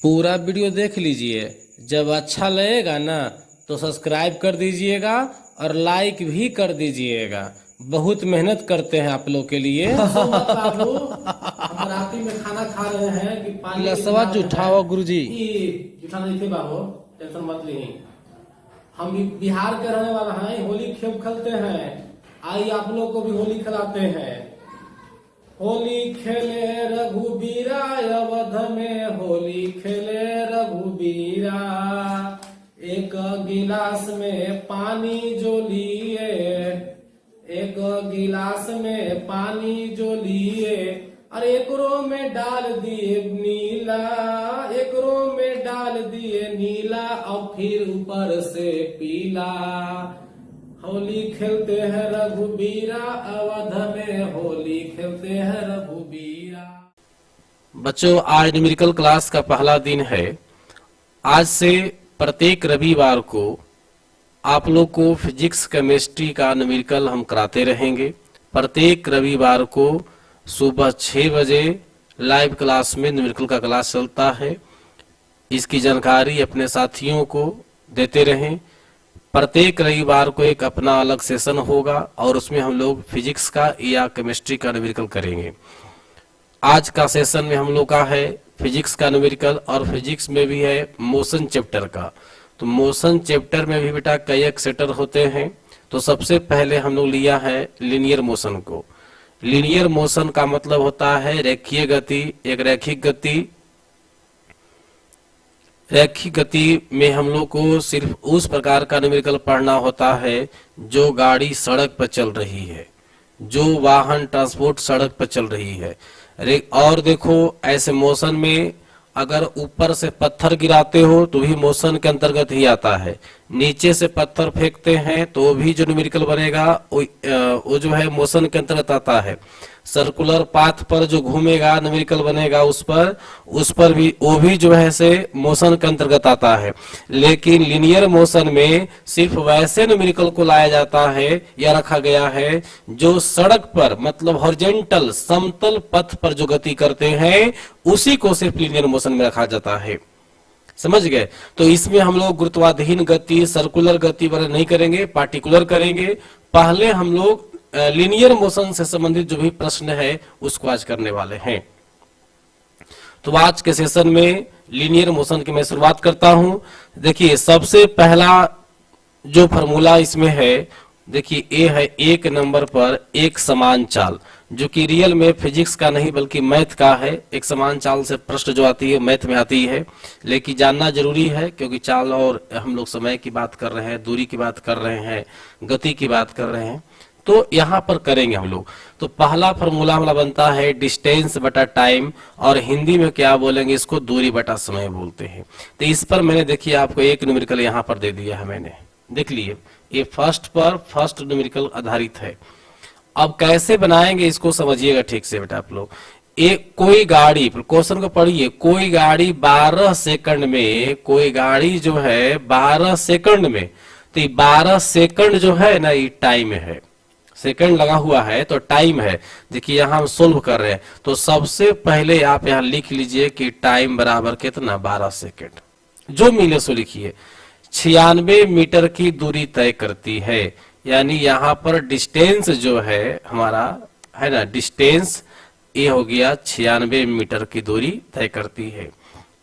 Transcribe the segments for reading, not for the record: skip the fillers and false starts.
पूरा वीडियो देख लीजिए। जब अच्छा लगेगा ना तो सब्सक्राइब कर दीजिएगा और लाइक भी कर दीजिएगा। बहुत मेहनत करते हैं आप लोग के लिए। बाबू हम राती में खाना खा रहे हैं कि पानी लसवा जुठावा गुरुजी। जूठा नहीं थे बाबू, टेंशन मत ली। हम भी बिहार के रहने वाला हैं, होली खेल खेलते हैं। आइए आप लोग को भी होली खिलाते हैं। होली खेले रघुबीरा अवध में, होली खेले रघुबीरा। एक गिलास में पानी जो लिए, एक गिलास में पानी जो लिए, और एकरो में डाल दिए नीला, एकरो में डाल दिए नीला, और फिर ऊपर से पीला। होली खेलते हैं रघुबीरा अवध में, होली खेलते हैं रघुबीरा। बच्चों, आज न्यूमेरिकल क्लास का पहला दिन है। आज से प्रत्येक रविवार को आप लोग को फिजिक्स केमिस्ट्री का न्यूमेरिकल हम कराते रहेंगे। प्रत्येक रविवार को सुबह 6 बजे लाइव क्लास में न्यूमेरिकल का क्लास चलता है। इसकी जानकारी अपने साथियों को देते रहें। प्रत्येक रविवार को एक अपना अलग सेशन होगा और उसमें हम लोग फिजिक्स का या केमिस्ट्री का न्यूमेरिकल करेंगे। आज का सेशन में हम लोग का है फिजिक्स का न्यूमेरिकल, और फिजिक्स में भी है मोशन चैप्टर का। तो मोशन चैप्टर में भी बेटा कई एक्सेटर होते हैं। तो सबसे पहले हम लोग लिया है लीनियर मोशन को। लीनियर मोशन का मतलब होता है रेखीय गति। एक रैखिक गति, रैखिक गति में हम लोग को सिर्फ उस प्रकार का न्यूमेरिकल पढ़ना होता है जो गाड़ी सड़क पर चल रही है, जो वाहन ट्रांसपोर्ट सड़क पर चल रही है। और देखो, ऐसे मोशन में अगर ऊपर से पत्थर गिराते हो तो भी मोशन के अंतर्गत ही आता है। नीचे से पत्थर फेंकते हैं तो भी जो न्यूमेरिकल बनेगा वो जो है मोशन के अंतर्गत आता है। सर्कुलर पाथ पर जो घूमेगा न्यूमेरिकल बनेगा उस पर भी वो भी जो है से मोशन के अंतर्गत आता है। लेकिन लीनियर मोशन में सिर्फ वैसे न्यूमेरिकल को लाया जाता है या रखा गया है जो सड़क पर मतलब हॉरिजॉन्टल समतल पथ पर जो गति करते हैं उसी को सिर्फ लीनियर मोशन में रखा जाता है। समझ गए? तो इसमें हम लोग गुरुत्वाधीन गति, सर्कुलर गति वगैरह नहीं करेंगे, पार्टिकुलर करेंगे। पहले हम लोग लीनियर मोशन से संबंधित जो भी प्रश्न है उसको आज करने वाले हैं। तो आज के सेशन में लीनियर मोशन की मैं शुरुआत करता हूं। देखिए, सबसे पहला जो फॉर्मूला इसमें है, देखिए ए है 1 नंबर पर एक समान चाल, जो कि रियल में फिजिक्स का नहीं बल्कि मैथ का है। एक समान चाल से प्रश्न जो आती है मैथ में आती है, लेकिन जानना जरूरी है क्योंकि चाल और हम लोग समय की बात कर रहे हैं, दूरी की बात कर रहे हैं, गति की बात कर रहे हैं, तो यहाँ पर करेंगे हम लोग। तो पहला फॉर्मूला हमारा बनता है डिस्टेंस बटा टाइम, और हिंदी में क्या बोलेंगे इसको, दूरी बटा समय बोलते हैं। तो इस पर मैंने देखिए आपको एक न्यूमेरिकल यहाँ पर दे दिया है, मैंने देख लिए। ये फर्स्ट न्यूमेरिकल आधारित है। अब कैसे बनाएंगे इसको समझिएगा ठीक से बेटा आप लोग। एक कोई गाड़ी, क्वेश्चन को पढ़िए, कोई गाड़ी 12 सेकंड में, कोई गाड़ी जो है 12 सेकंड में, तो 12 सेकंड जो है ना ये टाइम है, सेकंड लगा हुआ है तो टाइम है। देखिए यहां हम सोल्व कर रहे हैं, तो सबसे पहले आप यहां लिख लीजिए कि टाइम बराबर कितना, 12 सेकंड। जो मिले सो लिखिए। 96 मीटर की दूरी तय करती है, यानी यहां पर डिस्टेंस जो है हमारा है ना, डिस्टेंस ये हो गया 96 मीटर की दूरी तय करती है।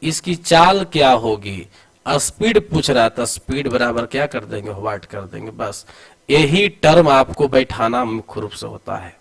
इसकी चाल क्या होगी, स्पीड पूछ रहा था, स्पीड बराबर क्या कर देंगे, व्हाट कर देंगे, बस यही टर्म आपको बैठाना मुख्य रूप से होता है।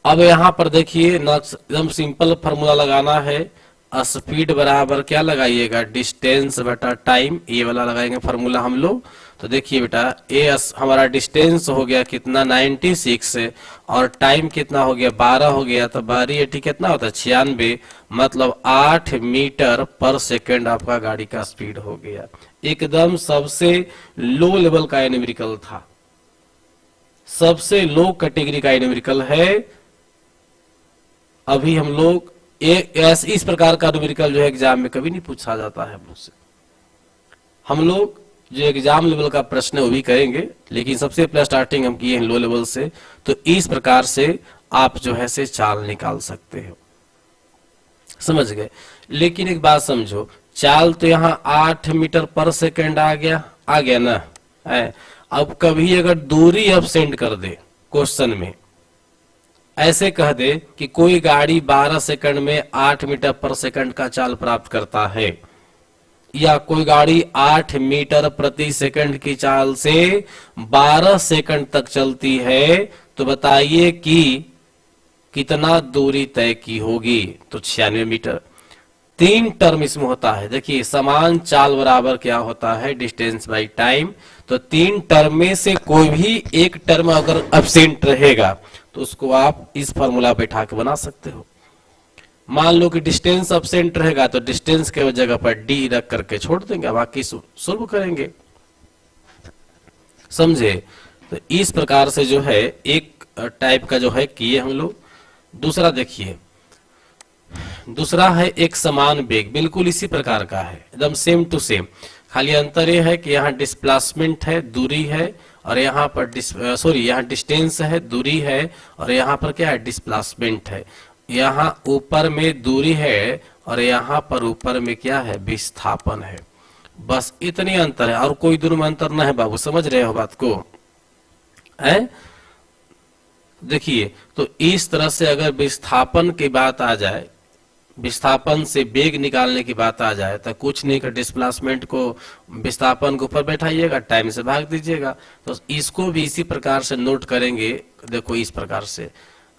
अब यहां पर देखिए एकदम सिंपल फॉर्मूला लगाना है। स्पीड बराबर क्या लगाइएगा, डिस्टेंस बटा टाइम, ये वाला लगाएंगे फॉर्मूला हम लोग। तो देखिए बेटा, ये हमारा डिस्टेंस हो गया कितना 96, और टाइम कितना हो गया 12 हो गया, तो 12 कितना होता है 96, मतलब 8 मीटर पर सेकंड आपका गाड़ी का स्पीड हो गया। एकदम सबसे लो लेवल का न्यूमेरिकल था, सबसे लो कैटेगरी का न्यूमेरिकल है। अभी हम लोग इस प्रकार का न्यूमेरिकल जो है एग्जाम में कभी नहीं पूछा जाता है मुझसे। हम लोग जो एग्जाम लेवल का प्रश्न है वो भी करेंगे, लेकिन सबसे पहले स्टार्टिंग हम किए हैं लो लेवल से। तो इस प्रकार से आप जो है से चाल निकाल सकते हो। समझ गए। लेकिन एक बात समझो, चाल तो यहाँ 8 मीटर पर सेकंड आ गया ना है। अब कभी अगर दूरी एब्सेंट कर दे क्वेश्चन में, ऐसे कह दे कि कोई गाड़ी 12 सेकंड में 8 मीटर पर सेकंड का चाल प्राप्त करता है, या कोई गाड़ी 8 मीटर प्रति सेकंड की चाल से 12 सेकंड तक चलती है, तो बताइए कि कितना दूरी तय की होगी। तो 96 मीटर। 3 टर्म इसमें होता है। देखिए, समान चाल बराबर क्या होता है, डिस्टेंस बाई टाइम। तो 3 टर्म में से कोई भी एक टर्म अगर एब्सेंट रहेगा तो उसको आप इस फॉर्मूला बैठा के बना सकते हो। मान लो कि डिस्टेंस एब्सेंट रहेगा तो डिस्टेंस के जगह पर डी रख करके छोड़ देंगे, बाकी सोल्व करेंगे। समझे? तो इस प्रकार से जो है एक टाइप का जो है किए हम लोग। दूसरा देखिए, दूसरा है एक समान वेग, बिल्कुल इसी प्रकार का है, एकदम सेम टू सेम। खाली अंतर यह है कि यहाँ डिस्प्लेसमेंट है, दूरी है, और यहाँ पर यहाँ डिस्टेंस है, दूरी है, और यहाँ पर क्या है, डिस्प्लेसमेंट है। यहाँ ऊपर में दूरी है और यहाँ पर ऊपर में क्या है, विस्थापन है। बस इतनी अंतर है, और कोई दोनों में अंतर न है बाबू। समझ रहे हो बात को? है? देखिए, तो इस तरह से अगर विस्थापन की बात आ जाए, विस्थापन से वेग निकालने की बात आ जाए, तो कुछ नहीं कर, डिस्प्लेसमेंट को विस्थापन के ऊपर बैठाइएगा, टाइम से भाग दीजिएगा। तो इसको भी इसी प्रकार से नोट करेंगे। देखो इस प्रकार से,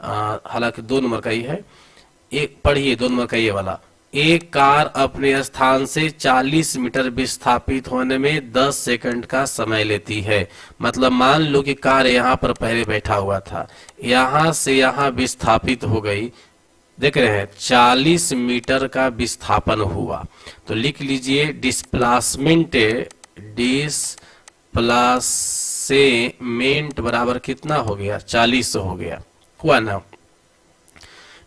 हालांकि 2 नंबर का ही है, एक पढ़िए 2 नंबर का ये वाला। एक कार अपने स्थान से 40 मीटर विस्थापित होने में 10 सेकंड का समय लेती है। मतलब मान लो कि कार यहाँ पर पहले बैठा हुआ था, यहाँ से यहाँ विस्थापित हो गई, देख रहे हैं 40 मीटर का विस्थापन हुआ। तो लिख लीजिए डिस्प्लेसमेंट बराबर कितना हो गया, 40 हो गया, हुआ ना।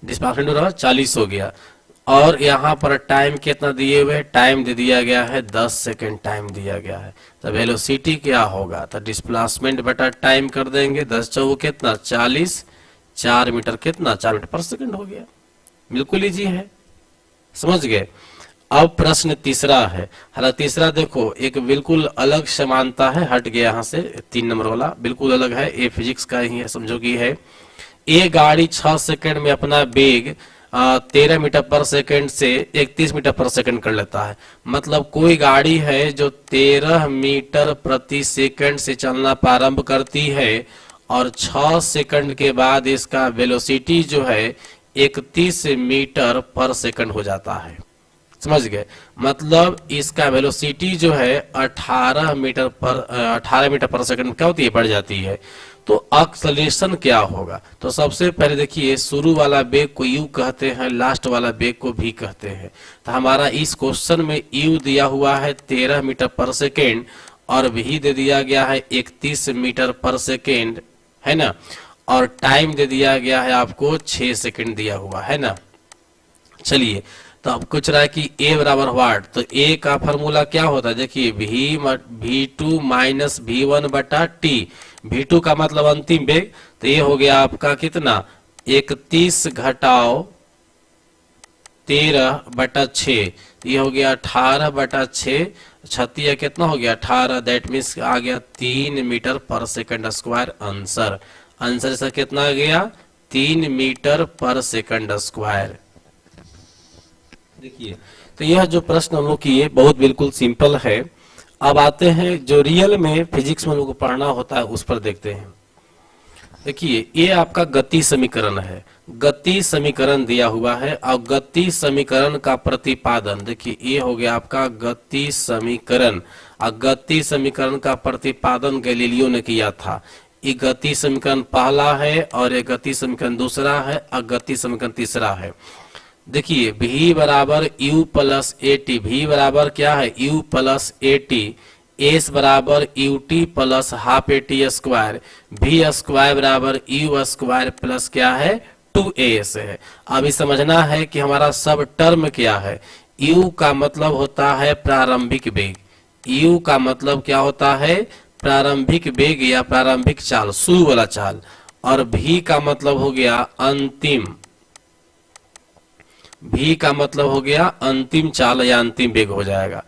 डिस्प्लेसमेंट बराबर 40 हो गया। और यहाँ पर टाइम कितना दिए हुए, टाइम दे दिया गया है 10 सेकंड टाइम दिया गया है। तो वेलोसिटी क्या होगा, तो डिस्प्लेसमेंट बटा टाइम कर देंगे, 10 चौक कितना 40, 4 मीटर कितना, 4 मीटर पर सेकंड हो गया। बिल्कुल इजी है, समझ गए। अब प्रश्न तीसरा है। हालांकि तीसरा देखो एक बिल्कुल अलग समानता है, हट गया यहाँ से, 3 नंबर वाला बिल्कुल अलग है, ये फिजिक्स का ही है, समझो कि है। एक गाड़ी 6 सेकंड में अपना वेग 13 मीटर पर सेकंड से 31 मीटर पर सेकंड कर लेता है। मतलब कोई गाड़ी है जो 13 मीटर प्रति सेकंड से चलना प्रारंभ करती है और 6 सेकंड के बाद इसका वेलोसिटी जो है 31 मीटर पर सेकंड हो जाता है। समझ गए? मतलब इसका वेलोसिटी जो है 18 मीटर पर सेकंड क्या होती है, बढ़ जाती है। तो एक्सेलरेशन क्या होगा? तो सबसे पहले देखिए, शुरू वाला वेग को यू कहते हैं, लास्ट वाला वेग को भी कहते हैं। तो हमारा इस क्वेश्चन में यू दिया हुआ है 13 मीटर पर सेकेंड और भी दे दिया गया है 31 मीटर पर सेकेंड, है ना। और टाइम दे दिया गया है आपको 6 सेकेंड दिया हुआ है ना। चलिए, तो अब कुछ रहा है कि ए बराबर व्हाट, तो ए का फॉर्मूला क्या होता है, देखिए v2 माइनस v1 बटा टी। v2 का मतलब अंतिम वेग, तो ये हो गया आपका कितना, 31 घटाओ 13 बटा 6, ये हो गया 18 बटा 6, 36 कितना हो गया 18, दैट मीन्स आ गया 3 मीटर पर सेकंड स्क्वायर। आंसर से कितना आ गया, 3 मीटर पर सेकंड स्क्वायर। देखिए, तो यह जो प्रश्न हम लोग किए बहुत बिल्कुल सिंपल है। अब आते हैं जो रियल में फिजिक्स में हम लोग को पढ़ना होता है उस पर देखते हैं। देखिए, ये आपका गति समीकरण है, गति समीकरण दिया हुआ है और गति समीकरण का प्रतिपादन, देखिए ये हो गया आपका गति समीकरण। और गति समीकरण का प्रतिपादन गैलीलियो ने किया था। ये गति समीकरण पहला है और ये गति समीकरण दूसरा है और गति समीकरण तीसरा है। देखिए v बराबर u plus a t, v बराबर क्या है u plus a t, s बराबर u t plus half a t square, v square बराबर यू स्क्वायर प्लस क्या है 2as है। अभी समझना है कि हमारा सब टर्म क्या है। u का मतलब होता है प्रारंभिक वेग, u का मतलब क्या होता है, प्रारंभिक वेग या प्रारंभिक चाल, शुरू वाला चाल। और v का मतलब हो गया अंतिम V का मतलब हो गया अंतिम चाल या अंतिम वेग हो जाएगा।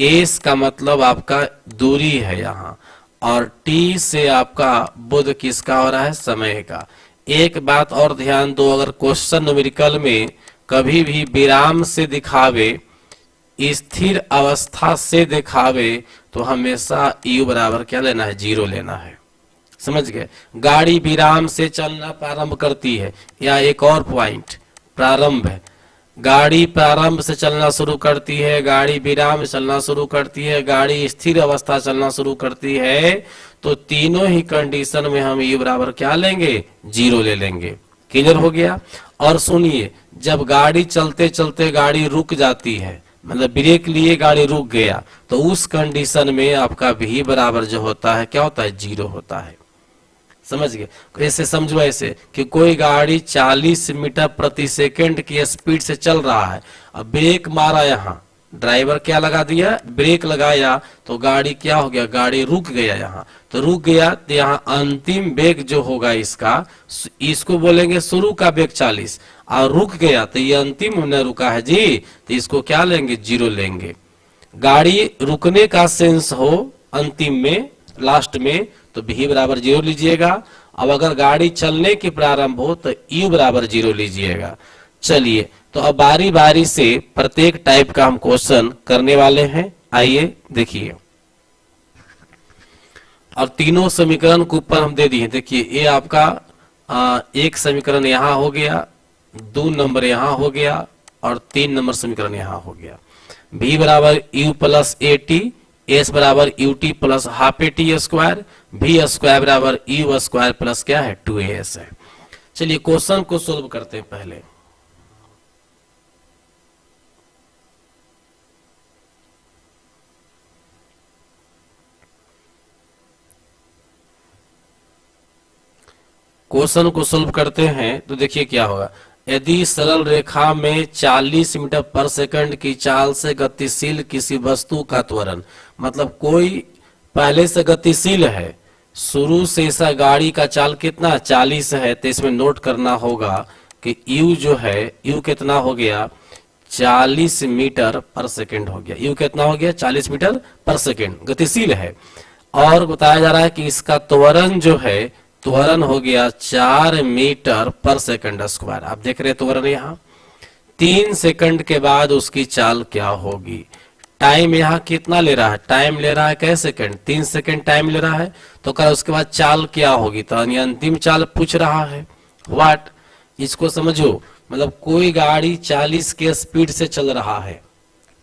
S का मतलब आपका दूरी है यहाँ, और T से आपका बुध किसका हो रहा है, समय का। एक बात और ध्यान दो, अगर क्वेश्चन न्यूमेरिकल में कभी भी विराम से दिखावे, स्थिर अवस्था से दिखावे, तो हमेशा u बराबर क्या लेना है, 0 लेना है। समझ गए। गाड़ी विराम से चलना प्रारंभ करती है, या एक और पॉइंट प्रारंभ है, गाड़ी प्रारंभ से चलना शुरू करती है, गाड़ी विराम से चलना शुरू करती है, गाड़ी स्थिर अवस्था चलना शुरू करती है, तो तीनों ही कंडीशन में हम u बराबर क्या लेंगे, 0 ले लेंगे। क्लियर हो गया। और सुनिए, जब गाड़ी चलते चलते गाड़ी रुक जाती है, मतलब ब्रेक लिए गाड़ी रुक गया, तो उस कंडीशन में आपका v बराबर जो होता है क्या होता है, 0 होता है। समझ गए। ऐसे समझो, ऐसे कि कोई गाड़ी 40 मीटर प्रति सेकंड की स्पीड से चल रहा है, अब ब्रेक मारा, यहाँ ड्राइवर क्या लगा दिया, ब्रेक लगाया, तो गाड़ी क्या हो गया, गाड़ी रुक गया। यहाँ तो रुक गया, तो यहाँ अंतिम वेग जो होगा इसका, इसको बोलेंगे शुरू का वेग 40, और रुक गया तो ये अंतिम होने रुका है जी, तो इसको क्या लेंगे, 0 लेंगे। गाड़ी रुकने का सेंस हो अंतिम में, लास्ट में, तो v बराबर 0 लीजिएगा। अब अगर गाड़ी चलने की प्रारंभ हो तो u बराबर 0 लीजिएगा। चलिए, तो अब बारी बारी से प्रत्येक टाइप का हम क्वेश्चन करने वाले हैं। आइए देखिए, और तीनों समीकरण को ऊपर हम दे दिए। देखिए, ये आपका एक समीकरण यहाँ हो गया, 2 नंबर यहाँ हो गया, और 3 नंबर समीकरण यहाँ हो गया। v बराबर u plus a t, s बराबर u t plus half a t square, v square बराबर u स्क्वायर प्लस क्या है, 2as है। चलिए क्वेश्चन को सोल्व करते हैं पहले। क्वेश्चन को सोल्व करते हैं तो देखिए क्या होगा। यदि सरल रेखा में 40 मीटर पर सेकंड की चाल से गतिशील किसी वस्तु का त्वरण, मतलब कोई पहले से गतिशील है, शुरू से ऐसा गाड़ी का चाल कितना 40 है, तो इसमें नोट करना होगा कि u जो है, u कितना हो गया, 40 मीटर पर सेकंड हो गया। u कितना हो गया, 40 मीटर पर सेकंड, गतिशील है। और बताया जा रहा है कि इसका त्वरण जो है, त्वरण हो गया 4 मीटर पर सेकंड स्क्वायर। आप देख रहे हैं त्वरण यहाँ, 3 सेकंड के बाद उसकी चाल क्या होगी। टाइम यहाँ कितना ले रहा है, टाइम ले रहा है क्या सेकंड, 3 सेकंड टाइम ले रहा है। तो कर उसके बाद चाल क्या होगी, तो अंतिम चाल पूछ रहा है। व्हाट, इसको समझो, मतलब कोई गाड़ी 40 के स्पीड से चल रहा है,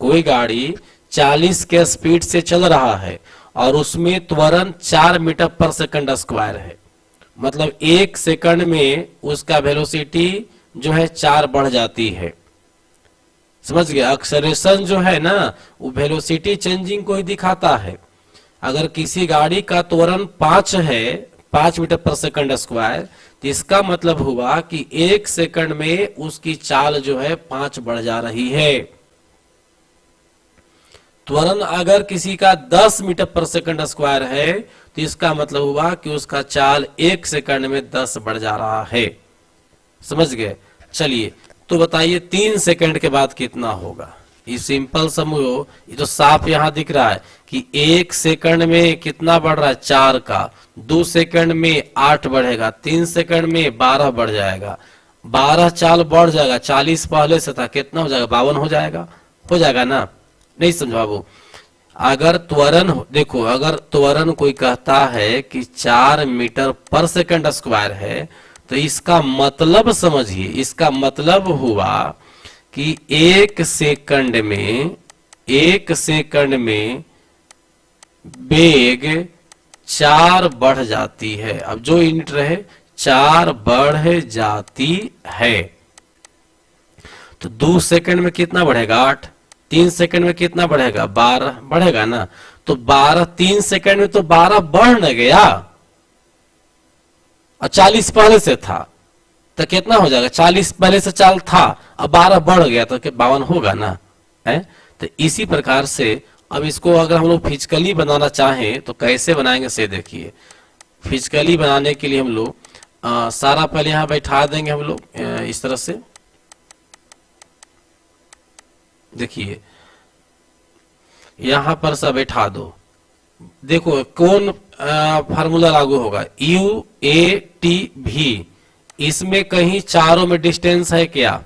कोई गाड़ी 40 के स्पीड से चल रहा है, और उसमें त्वरण 4 मीटर पर सेकंड स्क्वायर है, मतलब 1 सेकंड में उसका वेलोसिटी जो है 4 बढ़ जाती है। समझ गया। एक्सेलरेशन जो है ना, वो वेलोसिटी चेंजिंग को ही दिखाता है। अगर किसी गाड़ी का त्वरण 5 है, 5 मीटर पर सेकंड स्क्वायर, तो इसका मतलब हुआ कि 1 सेकंड में उसकी चाल जो है 5 बढ़ जा रही है। त्वरण अगर किसी का 10 मीटर पर सेकंड स्क्वायर है, तो इसका मतलब हुआ कि उसका चाल 1 सेकंड में 10 बढ़ जा रहा है। समझ गए। चलिए, तो बताइए 3 सेकंड के बाद कितना होगा। ये सिंपल समझो, ये तो साफ यहां दिख रहा है कि 1 सेकंड में कितना बढ़ रहा है, 4 का, 2 सेकंड में 8 बढ़ेगा, 3 सेकंड में 12 बढ़ जाएगा, 12 चाल बढ़ जाएगा, 40 पहले से था, कितना हो जाएगा, 52 हो जाएगा ना। नहीं समझा वो। अगर त्वरण देखो, अगर त्वरण कोई कहता है कि 4 मीटर पर सेकंड स्क्वायर है, तो इसका मतलब समझिए, इसका मतलब हुआ कि 1 सेकंड में वेग 4 बढ़ जाती है। अब जो यूनिट रहे 4 बढ़ जाती है, तो 2 सेकंड में कितना बढ़ेगा, 8, 3 सेकंड में कितना बढ़ेगा, 12 बढ़ेगा ना। तो 12, 3 सेकंड में तो 12 बढ़ न गया, और 40 पहले से था, तो कितना हो जाएगा, 40 पहले से चाल था, अब 12 बढ़ गया, तो 52 होगा ना है। तो इसी प्रकार से अब इसको अगर हम लोग फिजिकली बनाना चाहें तो कैसे बनाएंगे से देखिए। फिजिकली बनाने के लिए हम लोग सारा पहले यहां बैठा देंगे हम लोग इस तरह से, देखिए यहां पर सब बैठा दो, देखो कौन फार्मूला लागू होगा, यू ए टी भी, इसमें कहीं चारों में डिस्टेंस है क्या,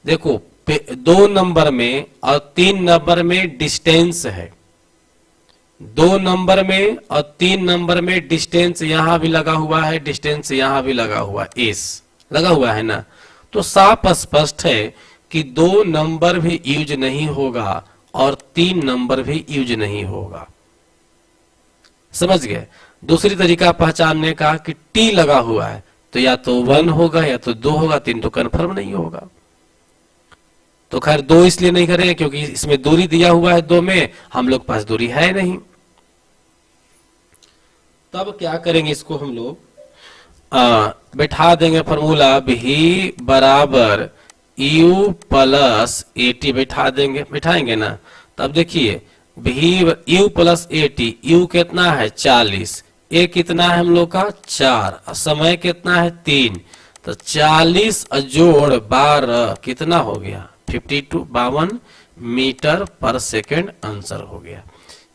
देखो 2 नंबर में और 3 नंबर में डिस्टेंस है, 2 नंबर में और 3 नंबर में डिस्टेंस यहां भी लगा हुआ है, डिस्टेंस यहां भी लगा हुआ, एस लगा हुआ है ना, तो साफ स्पष्ट है कि 2 नंबर भी यूज नहीं होगा और 3 नंबर भी यूज नहीं होगा। समझ गए। दूसरी तरीका पहचानने का कि टी लगा हुआ है तो या तो 1 होगा या तो 2 होगा, 3 तो कंफर्म नहीं होगा। तो खैर 2 इसलिए नहीं करेंगे क्योंकि इसमें दूरी दिया हुआ है 2 में, हम लोग पास दूरी है नहीं। तब क्या करेंगे, इसको हम लोग बैठा देंगे फॉर्मूला भी बराबर यू प्लस ए टी बैठा देंगे, बैठाएंगे ना। तब देखिए भी you plus a T, you कितना है 40, ए कितना है हम लोग का 4, समय कितना है 3, तो 40 जोड़ 12 कितना हो गया 52 मीटर पर सेकंड आंसर हो गया।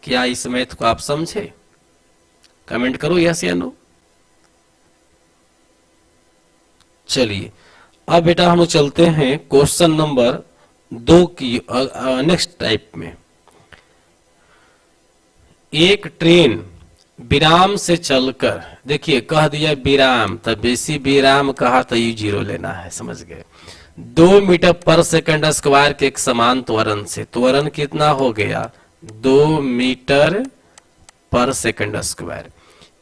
क्या इस मैथ को आप समझे? कमेंट करो यस या नो। चलिए अब बेटा हम चलते हैं क्वेश्चन नंबर 2 की नेक्स्ट टाइप में। एक ट्रेन विराम से चलकर, देखिए कह दिया विराम, तब बेसी विराम कहा तो यू 0 लेना है, समझ गए। 2 मीटर पर सेकंड स्क्वायर के एक समान त्वरण से, त्वरण कितना हो गया 2 मीटर पर सेकंड स्क्वायर,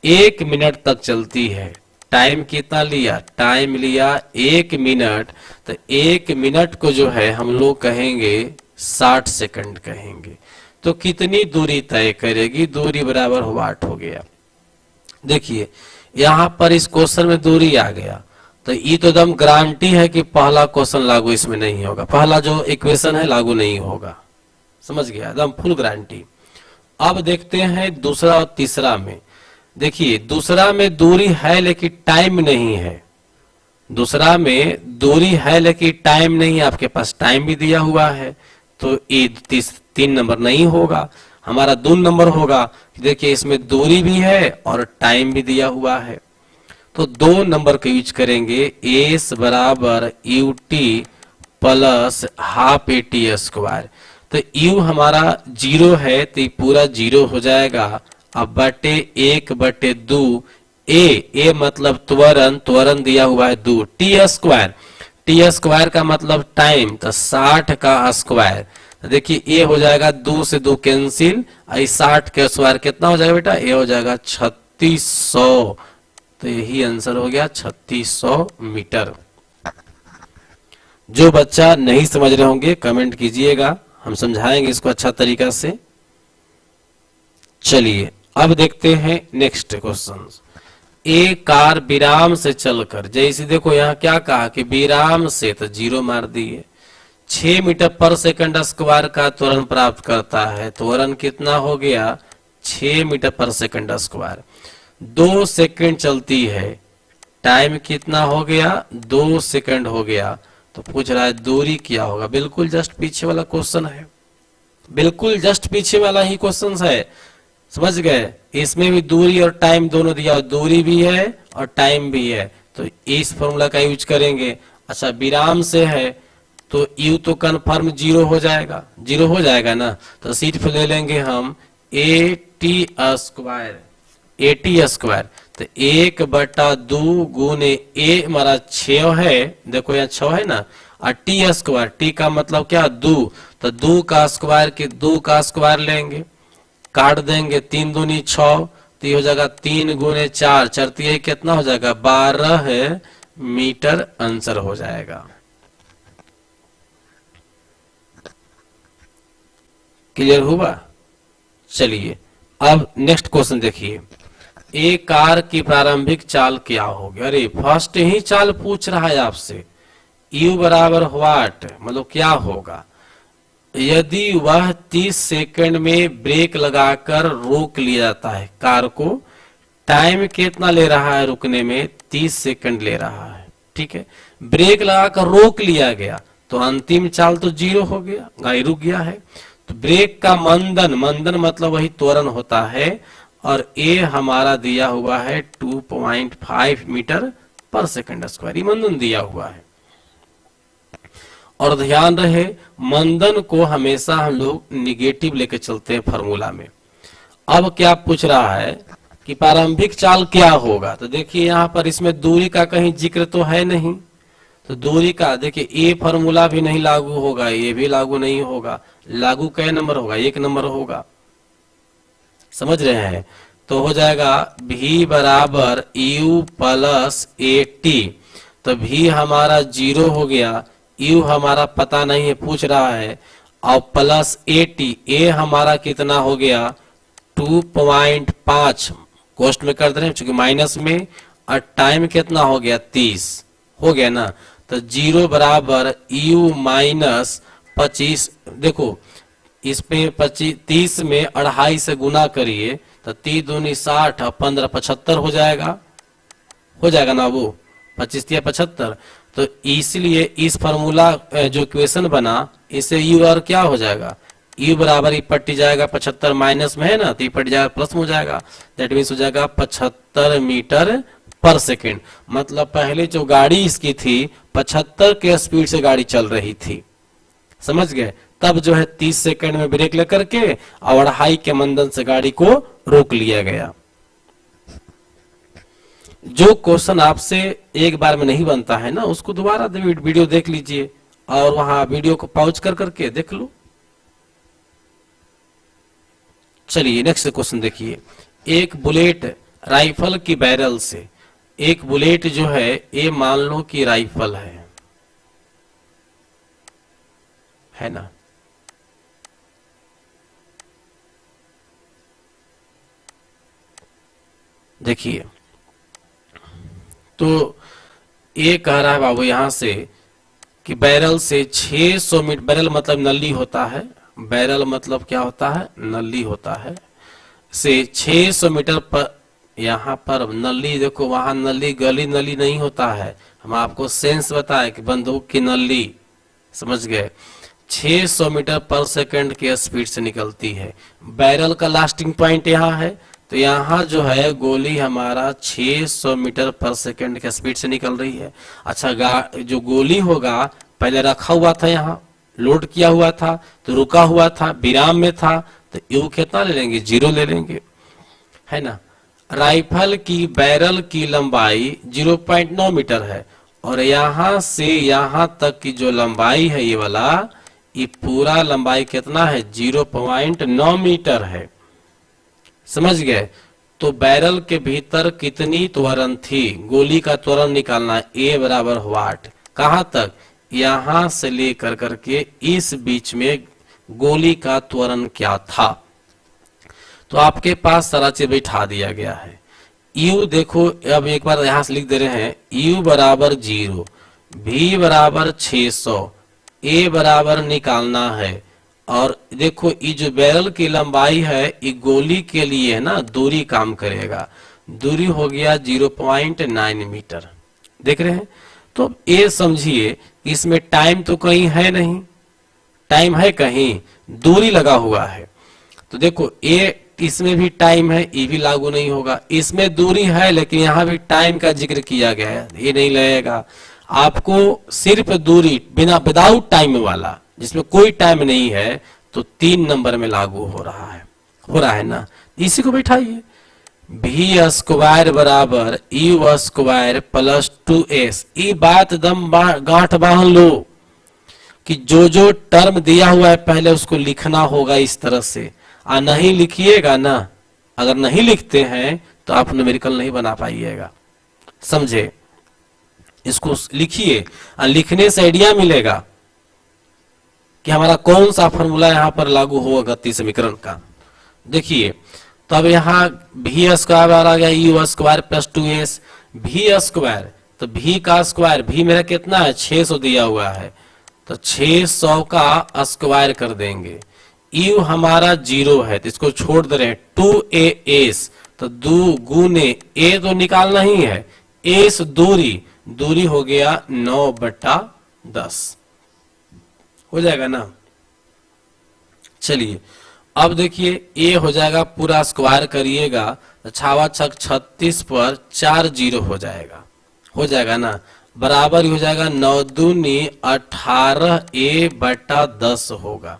1 मिनट तक चलती है। टाइम कितना लिया, टाइम लिया 1 मिनट, तो 1 मिनट को जो है हम लोग कहेंगे 60 सेकंड कहेंगे। तो कितनी दूरी तय करेगी, दूरी बराबर वाट हो गया। देखिए यहां पर इस क्वेश्चन में दूरी आ गया, तो ये तो एकदम गारंटी है कि पहला क्वेश्चन लागू इसमें नहीं होगा, पहला जो इक्वेशन है लागू नहीं होगा, समझ गया, एकदम फुल गारंटी। अब देखते हैं दूसरा और तीसरा में। देखिए दूसरा में दूरी है लेकिन टाइम नहीं है, दूसरा में दूरी है लेकिन टाइम नहीं है, आपके पास टाइम भी दिया हुआ है, तो ये 3 नंबर नहीं होगा, हमारा 2 नंबर होगा। देखिए इसमें दूरी भी है और टाइम भी दिया हुआ है, तो 2 नंबर का यूज करेंगे, एस बराबर u t plus half a t square. तो यू हमारा 0 है तो ये पूरा 0 हो जाएगा, अब बटे 1/2, ए मतलब त्वरण, त्वरण दिया हुआ है 2, टी स्क्वायर, टी स्क्वायर का मतलब टाइम, तो 60 का स्क्वायर। देखिए ए हो जाएगा 2 से 2 कैंसिल, 60 के स्क्वायर कितना हो जाएगा बेटा, ए हो जाएगा 3600, तो यही आंसर हो गया 3600 मीटर। जो बच्चा नहीं समझ रहे होंगे कमेंट कीजिएगा, हम समझाएंगे इसको अच्छा तरीका से। चलिए अब देखते हैं नेक्स्ट क्वेश्चन। एक कार विराम से चलकर, जैसे देखो यहाँ क्या कहा कि विराम से, तो 0 मार दिए, 6 मीटर पर सेकंड स्क्वायर का त्वरण प्राप्त करता है, त्वरण कितना हो गया 6 मीटर पर सेकंड स्क्वायर, 2 सेकंड चलती है, टाइम कितना हो गया 2 सेकंड हो गया। तो पूछ रहा है दूरी क्या होगा, बिल्कुल जस्ट पीछे वाला क्वेश्चन है, बिल्कुल जस्ट पीछे वाला ही क्वेश्चन है, समझ गए। इसमें भी दूरी और टाइम दोनों दिया, दूरी भी है और टाइम भी है, तो इस फॉर्मूला का यूज करेंगे। अच्छा विराम से है तो यू तो कन्फर्म 0 हो जाएगा, 0 हो जाएगा ना, तो सिर्फ ले लेंगे हम ए टी स्क्वायर, ए टी स्क्वायर, तो 1/2 गुने ए हमारा 6 है, देखो यहाँ 6 है ना, और टी स्क्वायर, टी का मतलब क्या 2, तो 2 का स्क्वायर के 2 का स्क्वायर लेंगे, काट देंगे, 3 दूनी 6, तो ये हो जाएगा 3 गुने 4, 4 कितना हो जाएगा 12 मीटर आंसर हो जाएगा। क्लियर हुआ? चलिए अब नेक्स्ट क्वेश्चन देखिए, एक कार की प्रारंभिक चाल क्या होगी। अरे फर्स्ट ही चाल पूछ रहा है आपसे, u बराबर व्हाट, मतलब क्या होगा यदि वह 30 सेकंड में ब्रेक लगाकर रोक लिया जाता है कार को, टाइम कितना ले रहा है रुकने में 30 सेकंड ले रहा है, ठीक है, ब्रेक लगाकर रोक लिया गया तो अंतिम चाल तो 0 हो गया, गाड़ी रुक गया है। तो ब्रेक का मंदन, मंदन मतलब वही त्वरण होता है, और ए हमारा दिया हुआ है 2.5 मीटर पर सेकंड स्क्वायर, ये मंदन दिया हुआ है। और ध्यान रहे मंदन को हमेशा हम लोग निगेटिव लेके चलते हैं फॉर्मूला में। अब क्या पूछ रहा है कि प्रारंभिक चाल क्या होगा, तो देखिए यहाँ पर इसमें दूरी का कहीं जिक्र तो है नहीं, तो दूरी का देखिए ए फॉर्मूला भी नहीं लागू होगा, ये भी लागू नहीं होगा, लागू कै नंबर होगा, 1 नंबर होगा, समझ रहे हैं। तो हो जाएगा v बराबर u प्लस ए टी, तो v हमारा 0 हो गया, u हमारा पता नहीं है पूछ रहा है, और प्लस ए टी, ए हमारा कितना हो गया 2.5, कोष्ट में कर दे रहे हैं चूंकि माइनस में, और टाइम कितना हो गया 30 हो गया ना। तो 0 बराबर u माइनस 25, देखो इसमें 30 में 2.5 से गुना करिए तो 3 दूनी 60 और 15 75 हो जाएगा ना वो 25 या 75। तो इसलिए इस फॉर्मूला जो इक्वेशन बना इससे u और क्या हो जाएगा, u बराबर ही पट्टी जाएगा 75 माइनस में है ना, तो ये पट जाएगा प्लस में हो जाएगा, दैट मीन्स हो जाएगा 75 मीटर पर सेकेंड। मतलब पहले जो गाड़ी इसकी थी 75 के स्पीड से गाड़ी चल रही थी, समझ गए। तब जो है 30 सेकंड में ब्रेक लेकर के और 2.5 के मंदन से गाड़ी को रोक लिया गया। जो क्वेश्चन आपसे एक बार में नहीं बनता है ना, उसको दोबारा वीडियो देख लीजिए और वहां वीडियो को पॉज कर करके देख लो। चलिए नेक्स्ट क्वेश्चन देखिए, एक बुलेट राइफल की बैरल से, एक बुलेट जो है ये मान लो कि राइफल है ना, देखिए तो ये कह रहा है बाबू यहां से कि बैरल से 600 मीटर, बैरल मतलब नली होता है, बैरल मतलब क्या होता है, नली होता है, से 600 मीटर पर, यहाँ पर नली देखो, वहां नली गली नली नहीं होता है, हम आपको सेंस बताए कि बंदूक की नली, समझ गए। 600 मीटर पर सेकंड के स्पीड से निकलती है, बैरल का लास्टिंग पॉइंट यहाँ है, तो यहाँ जो है गोली हमारा 600 मीटर पर सेकंड के स्पीड से निकल रही है। अच्छा जो गोली होगा पहले रखा हुआ था, यहाँ लोड किया हुआ था, तो रुका हुआ था, विराम में था, तो यू कितना ले लेंगे, 0 ले लेंगे, है ना। राइफल की बैरल की लंबाई 0.9 मीटर है, और यहां से यहां तक की जो लंबाई है ये वाला, ये पूरा लंबाई कितना है, 0.9 मीटर है, समझ गए। तो बैरल के भीतर कितनी त्वरण थी, गोली का त्वरण निकालना, ए बराबर वाट, कहां तक, यहां से लेकर करके इस बीच में गोली का त्वरण क्या था। तो आपके पास सारा चीज बैठा दिया गया है। U देखो, अब एक बार यहां से लिख दे रहे हैं, U बराबर 0, V बराबर 600, A बराबर निकालना है, और देखो ये जो बैरल की लंबाई है ये गोली के लिए है ना, दूरी काम करेगा, दूरी हो गया 0.9 मीटर, देख रहे हैं। तो ये समझिए इसमें टाइम तो कहीं है नहीं, टाइम है कहीं, दूरी लगा हुआ है। तो देखो ये इसमें भी टाइम है, ये भी लागू नहीं होगा, इसमें दूरी है लेकिन यहाँ भी टाइम का जिक्र किया गया है, ये नहीं लगेगा। आपको सिर्फ दूरी बिना विदाउट टाइम वाला, जिसमें कोई टाइम नहीं है, तो 3 नंबर में लागू हो रहा है ना। इसी को बैठाइए, v स्क्वायर बराबर u स्क्वायर प्लस 2s। ये बात दम गांठ बांध लो कि जो टर्म दिया हुआ है पहले उसको लिखना होगा इस तरह से, और नहीं लिखिएगा ना, अगर नहीं लिखते हैं तो आप न्यूमेरिकल नहीं बना पाइएगा, समझे। इसको लिखिए, और लिखने से आइडिया मिलेगा कि हमारा कौन सा फॉर्मूला यहाँ पर लागू होगा गति समीकरण का। देखिए तो अब यहाँ v स्क्वायर आ गया u square plus 2s, v square, तो v का स्क्वायर, v मेरा कितना है 600 दिया हुआ है, तो 600 का स्क्वायर कर देंगे, u हमारा 0 है तो इसको छोड़ दे रहे हैं, 2as, तो 2 गुने a तो निकालना ही है, s दूरी, दूरी हो गया 9/10, हो जाएगा ना। चलिए अब देखिए ये हो जाएगा, पूरा स्क्वायर करिएगा तो छावा छक 36 पर 4 जीरो हो जाएगा ना, बराबर ही हो जाएगा 9 दूनी 18 a बटा 10 होगा।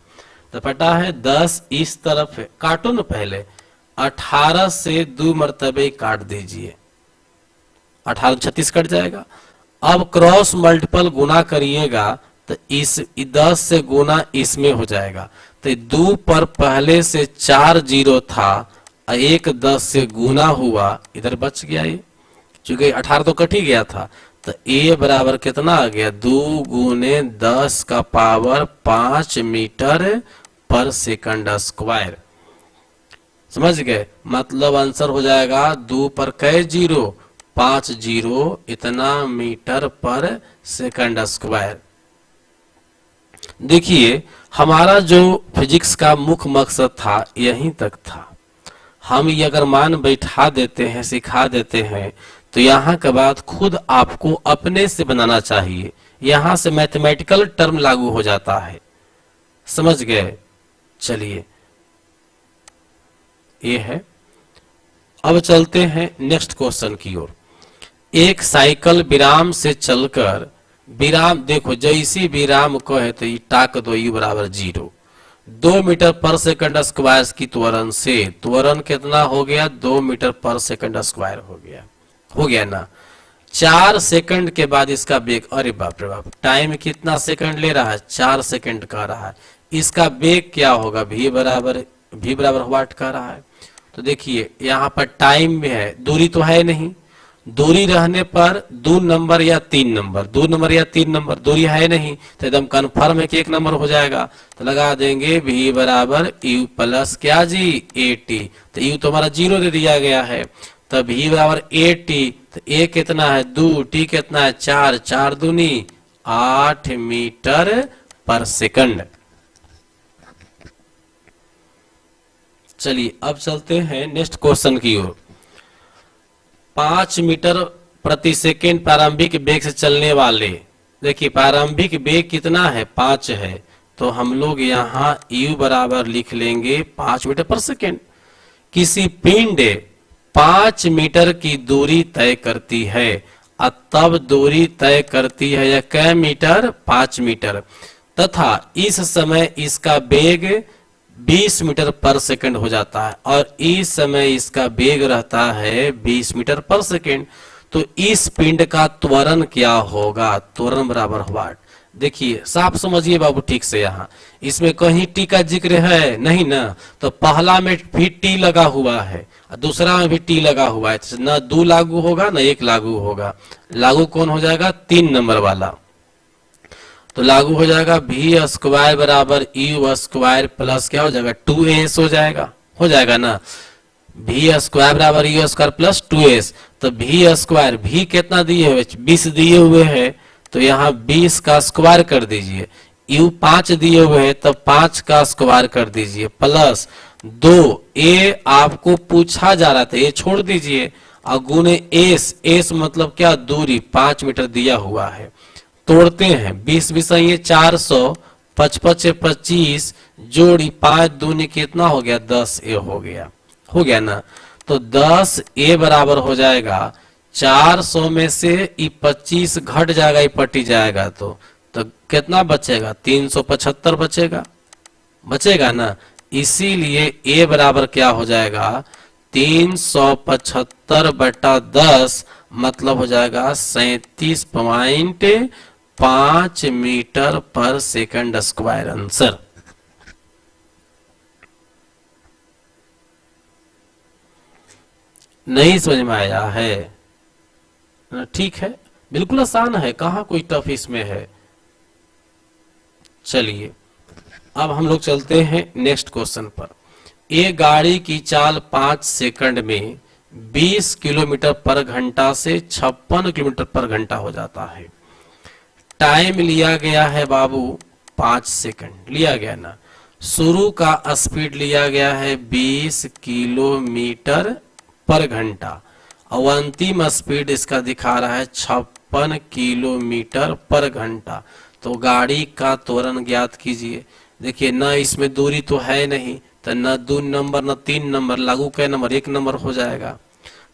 तो पता है 10 इस तरफ है, काटो ना पहले, 18 से 2 मरतबे काट दीजिए, 18 36 कट जाएगा। अब क्रॉस मल्टीपल गुना करिएगा तो इस 10 से गुना इसमें हो जाएगा, तो 2 पर पहले से 4 जीरो था, एक 10 से गुना हुआ, इधर बच गया ये, क्योंकि 18 तो कट ही गया था। तो ए बराबर कितना आ गया, 2 गुने 10 का पावर 5 मीटर पर सेकंड स्क्वायर। समझ गए, मतलब आंसर हो जाएगा 2 पर कै जीरो, 5 जीरो, इतना मीटर पर सेकंड स्क्वायर। देखिए हमारा जो फिजिक्स का मुख्य मकसद था यहीं तक था। हम ये अगर मान बैठा देते हैं, सिखा देते हैं, तो यहाँ के बाद खुद आपको अपने से बनाना चाहिए, यहां से मैथमेटिकल टर्म लागू हो जाता है। समझ गए। चलिए ये है। अब चलते हैं नेक्स्ट क्वेश्चन की ओर। एक साइकिल विराम से चलकर, विराम देखो जैसी विराम को है तो टाक दो यू बराबर 0, 2 मीटर पर सेकंड स्क्वायर की त्वरण से, त्वरण कितना हो गया, 2 मीटर पर सेकंड स्क्वायर हो गया ना। 4 सेकंड के बाद इसका वेग, अरे बाप रे बाप, टाइम कितना सेकंड ले रहा है, 4 सेकंड का रहा है, इसका वेग क्या होगा, v बराबर व्हाट का रहा है। तो देखिए यहाँ पर टाइम में है, दूरी तो है नहीं, दूरी रहने पर 2 नंबर या 3 नंबर, 2 नंबर या 3 नंबर, दूरी है नहीं तो एकदम कन्फर्म है कि 1 नंबर हो जाएगा। तो लगा देंगे v बराबर u प्लस क्या जी at, तो u तो हमारा 0 दे दिया गया है, तो v बराबर at, तो a कितना है 2, t कितना है 4, 4 दूनी 8 मीटर पर सेकंड। चलिए अब चलते हैं नेक्स्ट क्वेश्चन की ओर। 5 मीटर प्रति सेकेंड प्रारंभिक वेग से चलने वाले, देखिए प्रारंभिक वेग कितना है, 5 है, तो हम लोग यहाँ u बराबर लिख लेंगे 5 मीटर पर सेकेंड। किसी पिंड 5 मीटर की दूरी तय करती है, तब दूरी तय करती है या कै मीटर, 5 मीटर, तथा इस समय इसका वेग 20 मीटर पर सेकंड हो जाता है, और इस समय इसका वेग रहता है 20 मीटर पर सेकंड। तो इस पिंड का त्वरण क्या होगा, त्वरण बराबर व्हाट। देखिए साफ समझिए बाबू ठीक से, यहाँ इसमें कहीं टी का जिक्र है नहीं ना, तो पहला में भी टी लगा हुआ है, दूसरा में भी टी लगा हुआ है, ना 2 लागू होगा ना 1 लागू होगा। लागू कौन हो जाएगा, 3 नंबर वाला, तो लागू हो जाएगा v स्क्वायर बराबर u स्क्वायर प्लस क्या हो जाएगा 2s हो जाएगा ना। v स्क्वायर बराबर u स्क्वायर प्लस 2s, तो v स्क्वायर, v कितना दिए हुए 20 दिए हुए हैं, तो यहाँ 20 का स्क्वायर कर दीजिए, u 5 दिए हुए हैं तो 5 का स्क्वायर कर दीजिए, प्लस 2 a आपको पूछा जा रहा था, ये छोड़ दीजिए, और गुने s मतलब क्या, दूरी 5 मीटर दिया हुआ है। तोड़ते हैं, 20 विषय 400, 55 25, जोड़ी 5 दूनी कितना हो गया, 10 a हो गया ना। तो 10 a बराबर हो जाएगा 400 में से 25 घट जाएगा, ये पटी जाएगा, तो कितना बचेगा, 375 बचेगा ना। इसीलिए a बराबर क्या हो जाएगा, 375 बटा 10, मतलब हो जाएगा 37.5 मीटर पर सेकंड स्क्वायर आंसर। नहीं समझ में आया है, ठीक है, बिल्कुल आसान है, कहां कोई टफ इसमें है। चलिए अब हम लोग चलते हैं नेक्स्ट क्वेश्चन पर। एक गाड़ी की चाल 5 सेकंड में 20 किलोमीटर पर घंटा से 56 किलोमीटर पर घंटा हो जाता है। टाइम लिया गया है बाबू 5 सेकंड लिया गया ना। शुरू का स्पीड लिया गया है 20 किलोमीटर पर घंटा, और अंतिम स्पीड इसका दिखा रहा है 56 किलोमीटर पर घंटा। तो तो गाड़ी का त्वरण ज्ञात कीजिए। देखिए न इसमें दूरी तो है नहीं, तो न 2 नंबर न 3 नंबर, लागू कै नंबर, 1 नंबर हो जाएगा।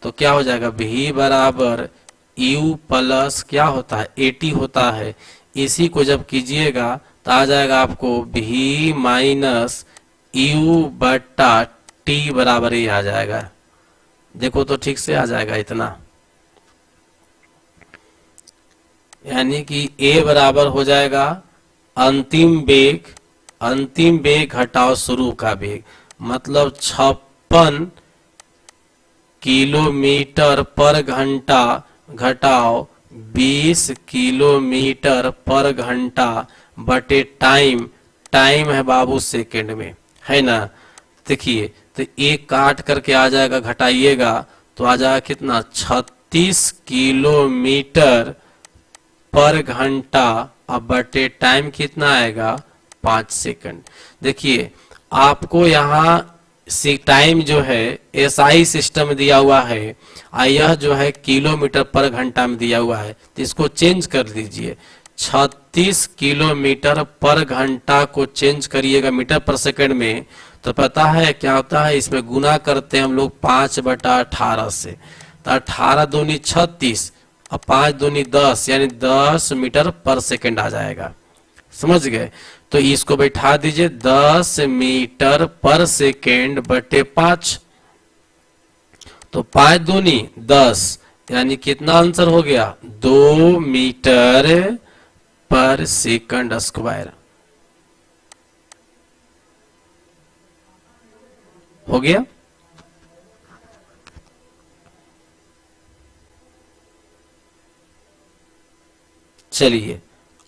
तो क्या हो जाएगा, v बराबर u प्लस क्या होता है 80 होता है। इसी को जब कीजिएगा तो आ जाएगा आपको v माइनस यू बट्टा टी बराबर ही आ जाएगा। देखो तो ठीक से आ जाएगा इतना, यानी कि a बराबर हो जाएगा अंतिम वेग घटाओ शुरू का वेग, मतलब 56 किलोमीटर पर घंटा घटाओ 20 किलोमीटर पर घंटा बटे टाइम। टाइम है बाबू सेकंड में, है ना। देखिए तो एक काट करके आ जाएगा, घटाइएगा तो आ जाएगा कितना 36 किलोमीटर पर घंटा। अब बटे टाइम कितना आएगा 5 सेकंड। देखिए आपको यहाँ टाइम जो है एसआई सिस्टम में दिया हुआ है, और यह जो है किलोमीटर पर घंटा में दिया हुआ है, तो इसको चेंज कर दीजिए। 36 किलोमीटर पर घंटा को चेंज करिएगा मीटर पर सेकंड में, तो पता है क्या होता है, इसमें गुना करते हैं हम लोग 5/18 से, तो 18 दूनी 36 और 5 दूनी 10, यानी 10 मीटर पर सेकंड आ जाएगा। समझ गए। तो इसको बैठा दीजिए 10 मीटर पर सेकेंड बटे 5, तो 5 दूनी 10, यानी कितना आंसर हो गया 2 मीटर पर सेकंड स्क्वायर हो गया। चलिए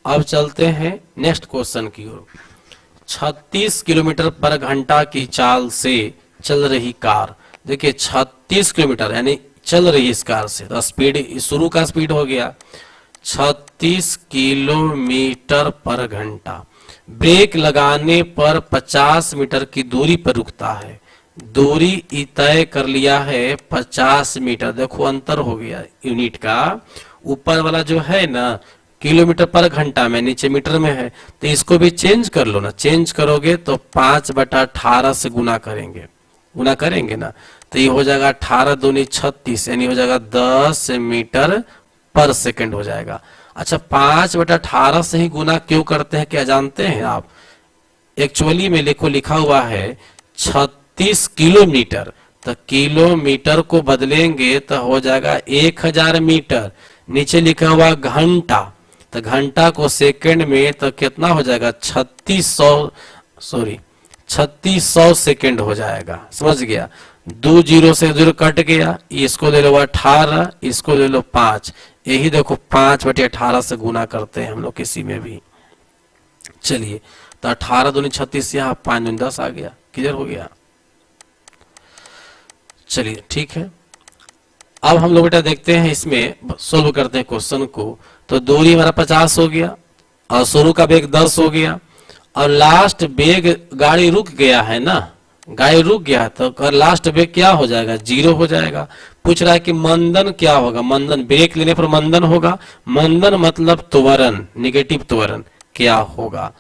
अब चलते हैं नेक्स्ट क्वेश्चन की ओर। 36 किलोमीटर पर घंटा की चाल से चल रही कार। देखिए 36 किलोमीटर यानी चल रही इस कार से, तो स्पीड शुरू का स्पीड हो गया 36 किलोमीटर पर घंटा। ब्रेक लगाने पर 50 मीटर की दूरी पर रुकता है। दूरी तय कर लिया है 50 मीटर। देखो अंतर हो गया यूनिट का, ऊपर वाला जो है ना किलोमीटर पर घंटा में, नीचे मीटर में है, तो इसको भी चेंज कर लो ना। चेंज करोगे तो 5/18 से गुना करेंगे ना, तो ये हो जाएगा 18 दूनी 36, यानी हो जाएगा 10 मीटर पर सेकंड हो जाएगा। अच्छा 5/18 से ही गुना क्यों करते हैं क्या जानते हैं आप? एक्चुअली में लिखा हुआ है 36 किलोमीटर, तो किलोमीटर को बदलेंगे तो हो जाएगा 1000 मीटर। नीचे लिखा हुआ घंटा, तो घंटा को सेकंड में तो कितना हो जाएगा 3600 सेकंड हो जाएगा। समझ गया। 2 जीरो से 0 कट गया, इसको ले लो 18, इसको ले लो 5, यही देखो 5/18 से गुना करते हैं हम लोग किसी में भी। चलिए तो 18 दूनी 36, यहाँ 5 दूनी 10 आ गया, क्लियर हो गया। चलिए ठीक है, अब हम लोग बेटा देखते हैं इसमें सोल्व करते हैं क्वेश्चन को। तो दूरी हमारा 50 हो गया और शुरू का वेग 10 हो गया, और लास्ट वेग गाड़ी रुक गया है ना, गाड़ी रुक गया तो लास्ट वेग क्या हो जाएगा 0 हो जाएगा। पूछ रहा है कि मंदन क्या होगा, मंदन ब्रेक लेने पर मंदन होगा। मंदन मतलब त्वरण, निगेटिव त्वरण क्या होगा।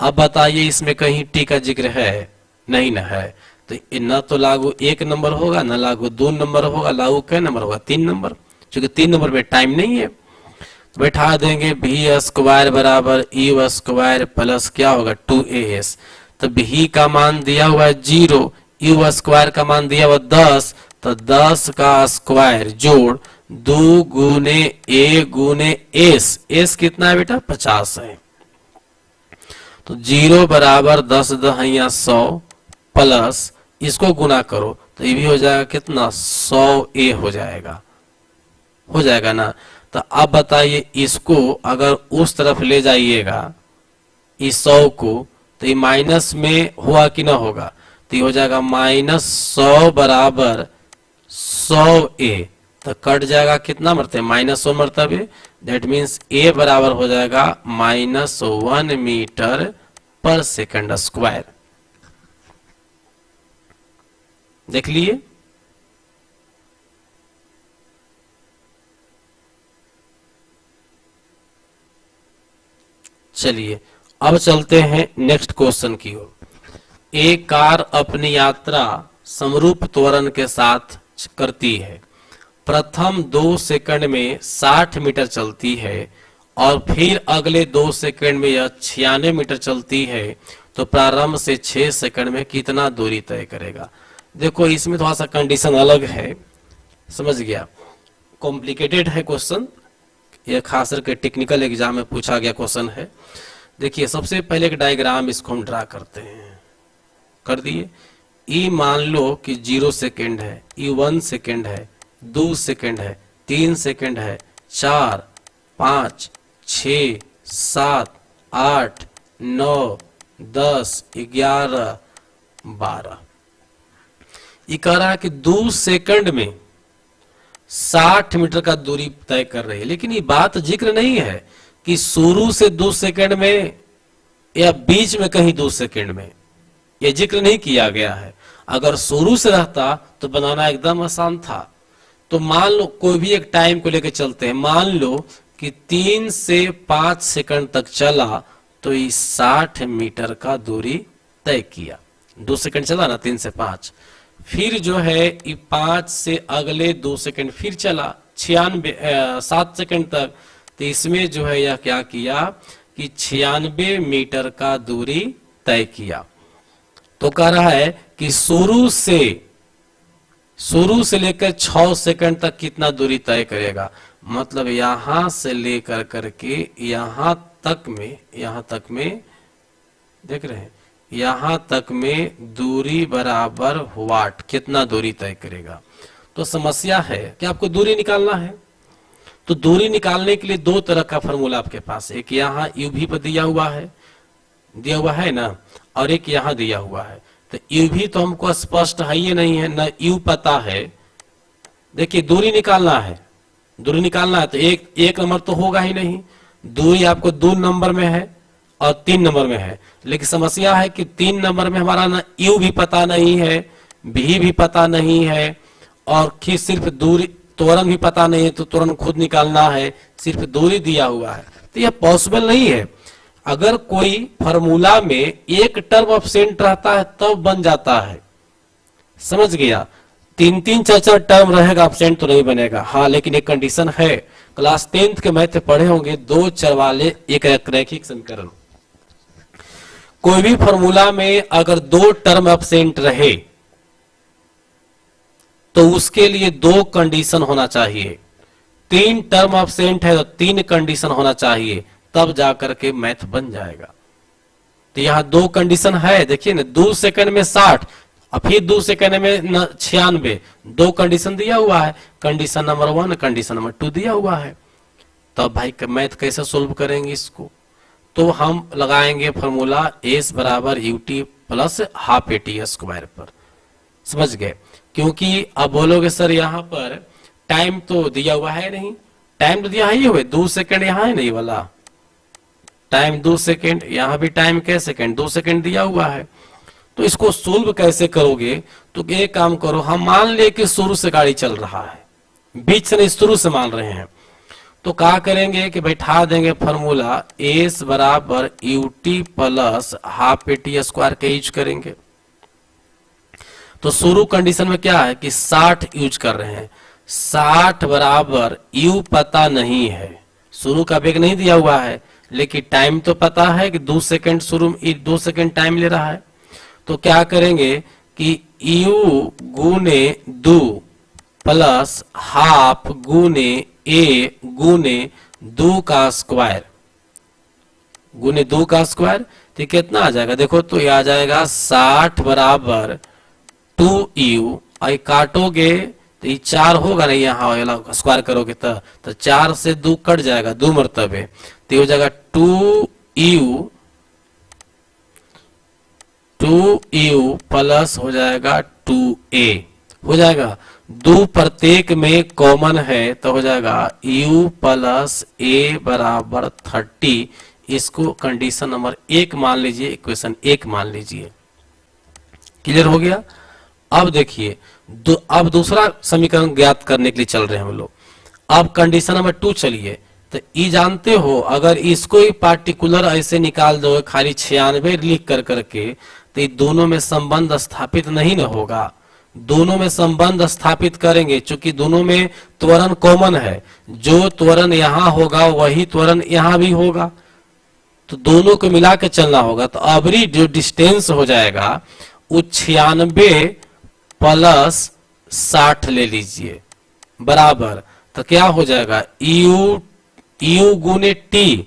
अब बताइए इसमें कहीं टी का जिक्र है नहीं ना है, तो न तो लागू 1 नंबर होगा, न लागू 2 नंबर होगा, लागू कै नंबर होगा 3 नंबर। क्योंकि 3 नंबर में टाइम नहीं है, तो बैठा देंगे v स्क्वायर बराबर यू स्क्वायर प्लस क्या होगा 2as। तो v का मान दिया हुआ है 0, यू स्क्वायर का मान दिया हुआ 10, तो 10 का स्क्वायर जोड़ 2 गुने a गुने s। s कितना है बेटा 50 है, तो 0 बराबर 10 दहिया 100 प्लस इसको गुना करो तो ये भी हो जाएगा कितना 100a हो जाएगा ना। तो अब बताइए इसको अगर उस तरफ ले जाइएगा इस 100 को, तो ये माइनस में हुआ कि ना होगा, तो ये हो जाएगा -100 बराबर 100a। तो कट जाएगा कितना मरतबे -100 मरतबे, दैट मीन्स a बराबर हो जाएगा -1 मीटर पर सेकंड स्क्वायर। देख लिए। चलिए अब चलते हैं नेक्स्ट क्वेश्चन की ओर। एक कार अपनी यात्रा समरूप त्वरण के साथ करती है। प्रथम 2 सेकंड में 60 मीटर चलती है और फिर अगले 2 सेकंड में यह 96 मीटर चलती है, तो प्रारंभ से 6 सेकंड में कितना दूरी तय करेगा। देखो इसमें थोड़ा सा कंडीशन अलग है, समझ गया, कॉम्प्लिकेटेड है क्वेश्चन, यह खास करके टेक्निकल एग्जाम में पूछा गया क्वेश्चन है। देखिए सबसे पहले एक डायग्राम इसको हम ड्रा करते हैं, कर दिए। ई मान लो कि 0 सेकेंड है, ई 1 सेकेंड है, 2 सेकेंड है, 3 सेकेंड है, 4, 5, 6, 7, 8, 9, 10, 11, 12। ये कह रहा है कि 2 सेकंड में 60 मीटर का दूरी तय कर रही है, लेकिन ये बात जिक्र नहीं है कि शुरू से 2 सेकंड में या बीच में कहीं 2 सेकंड में, यह जिक्र नहीं किया गया है। अगर शुरू से रहता तो बनाना एकदम आसान था। तो मान लो कोई भी एक टाइम को लेकर चलते हैं, मान लो कि 3 से 5 सेकंड तक चला तो ये 60 मीटर का दूरी तय किया। 2 सेकंड चला ना, 3 से 5, फिर जो है ये 5 से अगले 2 सेकंड फिर चला 7 सेकंड तक, तो इसमें जो है यह क्या किया कि 96 मीटर का दूरी तय किया। तो कह रहा है कि शुरू से लेकर 6 सेकंड तक कितना दूरी तय करेगा। मतलब यहां से लेकर करके यहां तक में देख रहे हैं, यहां तक में दूरी बराबर वाट, कितना दूरी तय करेगा। तो समस्या है कि आपको दूरी निकालना है। तो दूरी निकालने के लिए 2 तरह का फॉर्मूला आपके पास, एक यहाँ यू भी पर दिया हुआ है ना, और एक यहाँ दिया हुआ है। तो यू भी तो हमको स्पष्ट है ही नहीं है, ना यू पता है। देखिए दूरी निकालना है तो एक नंबर तो होगा ही नहीं। दूरी आपको 2 नंबर में है और 3 नंबर में है, लेकिन समस्या है कि 3 नंबर में हमारा ना यू भी पता नहीं है, भी पता नहीं है, और फिर सिर्फ दूरी त्वरण भी पता नहीं है, तो त्वरण खुद निकालना है, सिर्फ दूरी दिया हुआ है। तो यह पॉसिबल नहीं है। अगर कोई फॉर्मूला में एक टर्म एब्सेंट रहता है तब बन जाता है, समझ गया। 3 4 टर्म रहेगा एब्सेंट तो नहीं बनेगा। हाँ, लेकिन एक कंडीशन है, क्लास 10th के मैथ पढ़े होंगे, 2 चर वाले एक रैखिक समीकरण। कोई भी फॉर्मूला में अगर 2 टर्म एब्सेंट रहे तो उसके लिए 2 कंडीशन होना चाहिए। 3 टर्म एब्सेंट है तो 3 कंडीशन होना चाहिए, तब जाकर के मैथ बन जाएगा। तो यहां 2 कंडीशन है, देखिए ना, 2 सेकंड में 60 और फिर 2 सेकंड में 96, 2 कंडीशन दिया हुआ है। कंडीशन नंबर 1, कंडीशन नंबर 2 दिया हुआ है। तब भाई मैथ कैसे सोल्व करेंगे इसको? तो हम लगाएंगे फॉर्मूला एस बराबर UT plus half eighty square पर, समझ गए। क्योंकि अब बोलोगे सर यहाँ पर टाइम तो दिया हुआ है नहीं, टाइम तो दिया ही हुए 2 सेकंड यहाँ है नहीं वाला, टाइम 2 सेकंड, यहाँ भी टाइम क्या सेकंड 2 सेकंड दिया हुआ है। तो इसको सोल्व कैसे करोगे? तो एक काम करो, हम मान ले कि शुरू से गाड़ी चल रहा है, बीच से नहीं शुरू से मान रहे हैं, तो क्या करेंगे कि बैठा देंगे फॉर्मूला एस बराबर UT plus half eighty square का यूज करेंगे। तो शुरू कंडीशन में क्या है कि 60 यूज कर रहे हैं, 60 बराबर यू पता नहीं है, शुरू का वेग नहीं दिया हुआ है, लेकिन टाइम तो पता है कि 2 सेकंड शुरू में 2 सेकंड टाइम ले रहा है। तो क्या करेंगे कि यू गुने 2 प्लस हाफ गुने ए गुने 2 का स्क्वायर गुने 2 का स्क्वायर, तो कितना आ जाएगा? देखो तो ये आ जाएगा 60 बराबर 2u, आई काटोगे तो ये 4 होगा नहीं, यहाँ स्क्वायर करोगे तो 4 से 2 कट जाएगा 2 मरतबे, तो हो जाएगा 2u प्लस हो जाएगा 2a हो जाएगा। 2 प्रत्येक में कॉमन है तो हो जाएगा u प्लस a बराबर 30। इसको कंडीशन नंबर 1 मान लीजिए, इक्वेशन 1 मान लीजिए। क्लियर हो गया? अब देखिए अब दूसरा समीकरण ज्ञात करने के लिए चल रहे हैं हम लोग। अब कंडीशन नंबर 2 चलिए, तो ई जानते हो, अगर इसको ही पार्टिकुलर ऐसे निकाल दो खाली 96 लिख कर करके, तो ये दोनों में संबंध स्थापित नहीं न होगा। दोनों में संबंध स्थापित करेंगे, क्योंकि दोनों में त्वरण कॉमन है। जो त्वरण यहाँ होगा वही त्वरण यहाँ भी होगा, तो दोनों को मिला के चलना होगा। तो अबरी जो डिस्टेंस हो जाएगा वो 96 प्लस 60 ले लीजिए बराबर, तो क्या हो जाएगा यू गुने टी।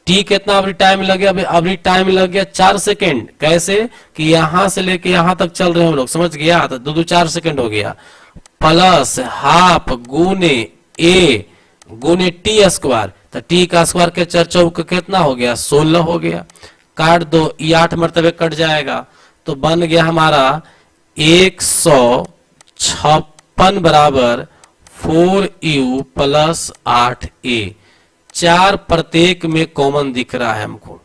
टी कितना अभी टाइम लग गया? अभी टाइम लग गया 4 सेकेंड। कैसे कि यहां से लेके यहां तक चल रहे हो लोग, समझ गया? तो 2-4 सेकेंड हो गया, प्लस हाफ गुने ए गुने टी स्क्वायर। तो टी का स्क्वायर के 4 चौक कितना हो गया? 16 हो गया। काट दो, ये 8 मरतबे कट जाएगा, तो बन गया हमारा 156 बराबर 4u प्लस 8a। 4 प्रत्येक में कॉमन दिख रहा है हमको,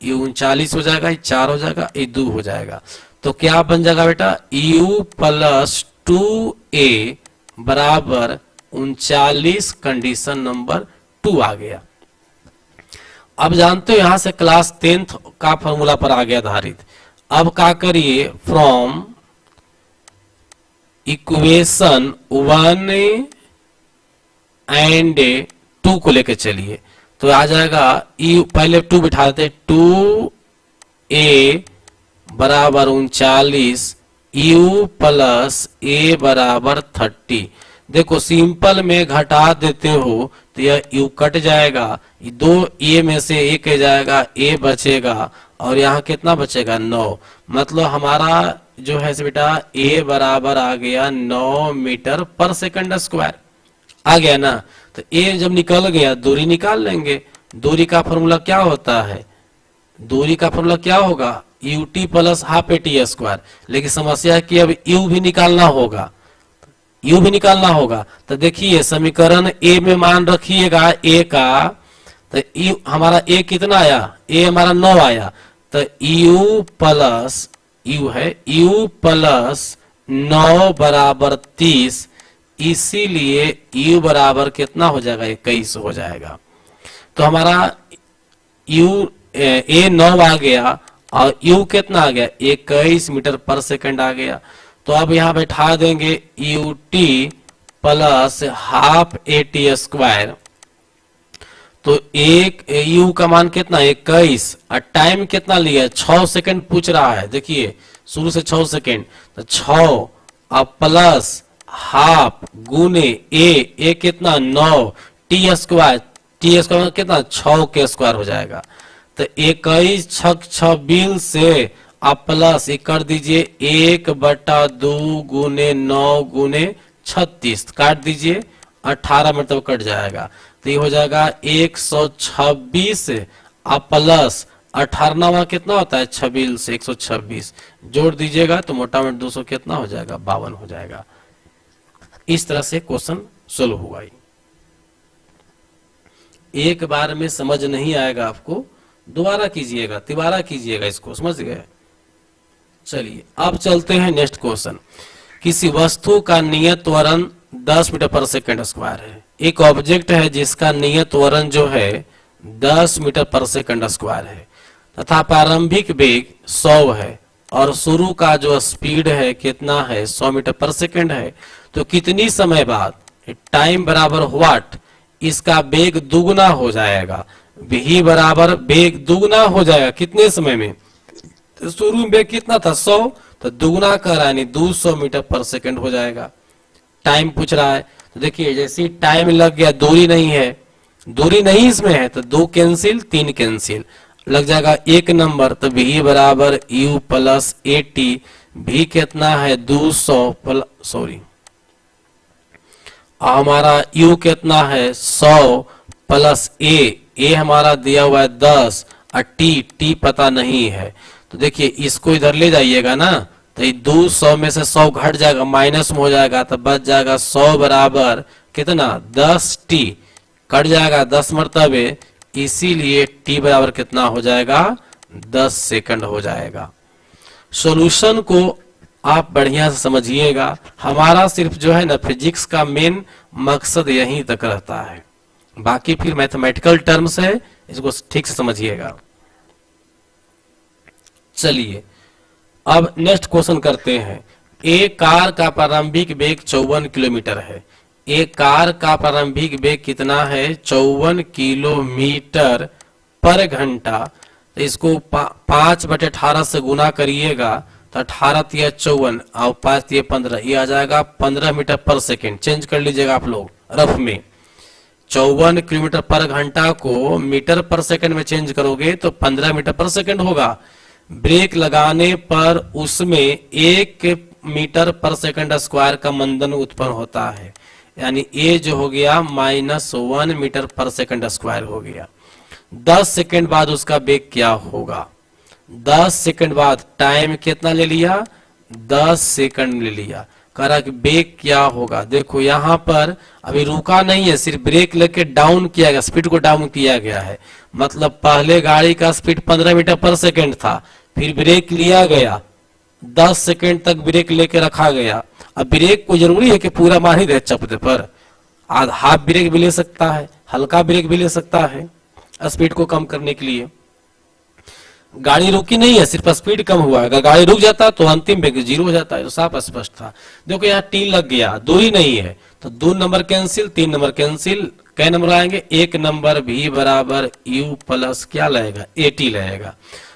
ये 39 हो जाएगा, ये 4 हो जाएगा, ये 2 हो जाएगा। तो क्या बन जाएगा बेटा? u प्लस 2a बराबर 39, कंडीशन नंबर 2 आ गया। अब जानते हो यहां से क्लास 10th का फॉर्मूला पर आ गया आधारित। अब क्या करिए, फ्रॉम इक्वेशन 1 एंड 2 को लेके चलिए, तो आ जाएगा यू, पहले 2 बिठा देते, 2a बराबर 39, u प्लस a बराबर 30। देखो सिंपल में घटा देते हो तो यह u कट जाएगा, 2 a में से एक जाएगा, a बचेगा, और यहाँ कितना बचेगा? 9। मतलब हमारा जो है बेटा a बराबर आ गया 9 मीटर पर सेकंड स्क्वायर आ गया ना। तो a जब निकल गया, दूरी निकाल लेंगे। दूरी का फॉर्मूला क्या होता है? दूरी का फॉर्मूला क्या होगा? ut plus half a t square. लेकिन समस्या है कि अब u भी निकालना होगा, u भी निकालना होगा। तो देखिए समीकरण a में मान रखिएगा a का, तो u हमारा a कितना आया? a हमारा 9 आया, तो u प्लस u है, u प्लस 9 बराबर 30, इसीलिए u बराबर कितना हो जाएगा? 21 हो जाएगा। तो हमारा u a 9 आ गया और u कितना आ गया? 21 मीटर पर सेकंड आ गया। तो अब यहां बैठा देंगे ut plus half a t square. तो एक u का मान कितना? 21, और टाइम कितना लिया? 6 सेकंड पूछ रहा है। देखिए शुरू से 6 सेकंड, तो 6 अब प्लस हाफ गुने ए कितना? 9, टी स्क्वायर कितना? 6 के स्क्वायर हो जाएगा। तो 21 6 26 से आप प्लस कर दीजिए 1/2 गुने 9 गुने 36, काट दीजिए 18 मतलब कट जाएगा। तो ये हो जाएगा 126, आप प्लस 18 कितना होता है? 26 से 126 जोड़ दीजिएगा तो मोटा मोटा 200 कितना हो जाएगा? 52 हो जाएगा। इस तरह से क्वेश्चन सोल्व हुआ। एक बार में समझ नहीं आएगा आपको, दोबारा कीजिएगा, तिबारा कीजिएगा, इसको समझ गए। चलिए अब चलते हैं नेक्स्ट क्वेश्चन। किसी वस्तु का नियत त्वरण 10 मीटर पर सेकंड स्क्वायर है। एक ऑब्जेक्ट है जिसका नियत त्वरण जो है 10 मीटर पर सेकंड स्क्वायर है तथा प्रारंभिक वेग 100 है और शुरू का जो स्पीड है कितना है? 100 मीटर पर सेकंड है। तो कितनी समय बाद, टाइम बराबर व्हाट, इसका वेग दुगना हो जाएगा। v बराबर वेग दुगना हो जाएगा कितने समय में? तो शुरू में वेग कितना था? 100, तो दुगना कर रहा है, यानी 200 मीटर पर सेकंड हो जाएगा। टाइम पूछ रहा है, तो देखिए जैसे टाइम लग गया, दूरी नहीं है, दूरी नहीं इसमें है, तो 2 कैंसिल 3 कैंसिल लग जाएगा 1 नंबर। तो v बराबर u प्लस 80, v कितना है? 200 सॉरी हमारा u कितना है? 100 प्लस a हमारा दिया हुआ है 10 और t पता नहीं है। तो देखिए इसको इधर ले जाइएगा ना, तो ये 200 में से 100 घट जाएगा, माइनस में हो जाएगा, तो बच जाएगा 100 बराबर कितना? 10t, कट जाएगा 10 मरतबे, इसीलिए t बराबर कितना हो जाएगा? 10 सेकंड हो जाएगा। सॉल्यूशन को आप बढ़िया से समझिएगा। हमारा सिर्फ जो है ना फिजिक्स का मेन मकसद यहीं तक रहता है। बाकी फिर मैथमेटिकल टर्म्स है, इसको ठीक से समझिएगा। चलिए अब नेक्स्ट क्वेश्चन करते हैं। एक कार का प्रारंभिक वेग 54 किलोमीटर है। एक कार का प्रारंभिक वेग कितना है? 54 किलोमीटर पर घंटा। तो इसको 5/18 से गुना करिएगा तो 18 तिया 54 और 5 तिया 15, ये आ जाएगा 15 मीटर पर सेकेंड। चेंज कर लीजिएगा आप लोग रफ में। 54 किलोमीटर पर घंटा को मीटर पर सेकंड में चेंज करोगे तो 15 मीटर पर सेकंड होगा। ब्रेक लगाने पर उसमें 1 मीटर पर सेकंड स्क्वायर का मंदन उत्पन्न होता है, यानी ए जो हो गया -1 मीटर पर सेकंड स्क्वायर हो गया। 10 सेकंड बाद उसका वेग क्या होगा? 10 सेकंड बाद टाइम कितना ले लिया? 10 सेकंड ले लिया। कह रहा कि वेग क्या होगा। देखो यहाँ पर अभी रुका नहीं है, सिर्फ ब्रेक लेके डाउन किया गया, स्पीड को डाउन किया गया है। मतलब पहले गाड़ी का स्पीड 15 मीटर पर सेकंड था, फिर ब्रेक लिया गया, 10 सेकंड तक ब्रेक लेके रखा गया। अब ब्रेक को जरूरी है कि पूरा मार ही दे चपटे पर, हाफ ब्रेक भी ले सकता है, हल्का ब्रेक भी ले सकता है स्पीड को कम करने के लिए। गाड़ी रुकी नहीं है, सिर्फ स्पीड कम हुआ है। अगर गाड़ी रुक जाता तो अंतिम वेग 0 हो जाता है, तो साफ स्पष्ट था। देखो यहाँ टी लग गया, दूरी नहीं है तो 2 नंबर कैंसिल, 3 नंबर कैंसिल। कै नंबर आएंगे? 1 नंबर भी बराबर यू प्लस क्या लगेगा? एटी लगेगा।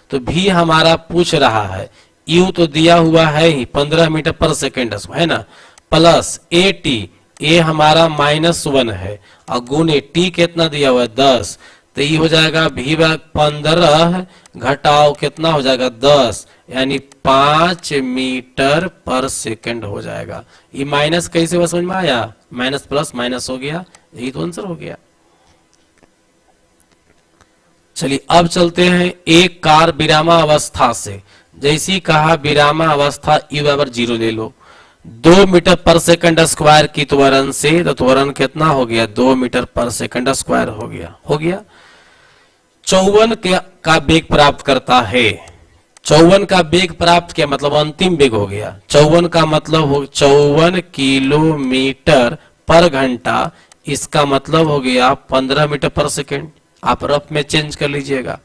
तो भी हमारा पूछ रहा है, यू तो दिया हुआ है ही 15 मीटर पर सेकेंड है ना, प्लस एटी, ए हमारा -1 है और गुने टी कितना दिया हुआ है? 10। तो ये हो जाएगा भी 15 घटाओ कितना हो जाएगा? 10, यानी 5 मीटर पर सेकंड हो जाएगा। ये माइनस कैसे समझ में आया? माइनस प्लस माइनस हो गया, यही तो आंसर हो गया। चलिए अब चलते हैं। एक कार विरामावस्था से, जैसी कहा विरामावस्था u बराबर 0 ले लो, 2 मीटर पर सेकंड स्क्वायर की त्वरण से, तो त्वरण कितना हो गया? 2 मीटर पर सेकंड स्क्वायर हो गया। 54 का वेग प्राप्त करता है। 54 का वेग प्राप्त किया मतलब अंतिम वेग हो गया। 54 का मतलब हो 54 किलोमीटर पर घंटा, इसका मतलब हो गया 15 मीटर पर सेकंड। आप रफ में चेंज कर लीजिएगा।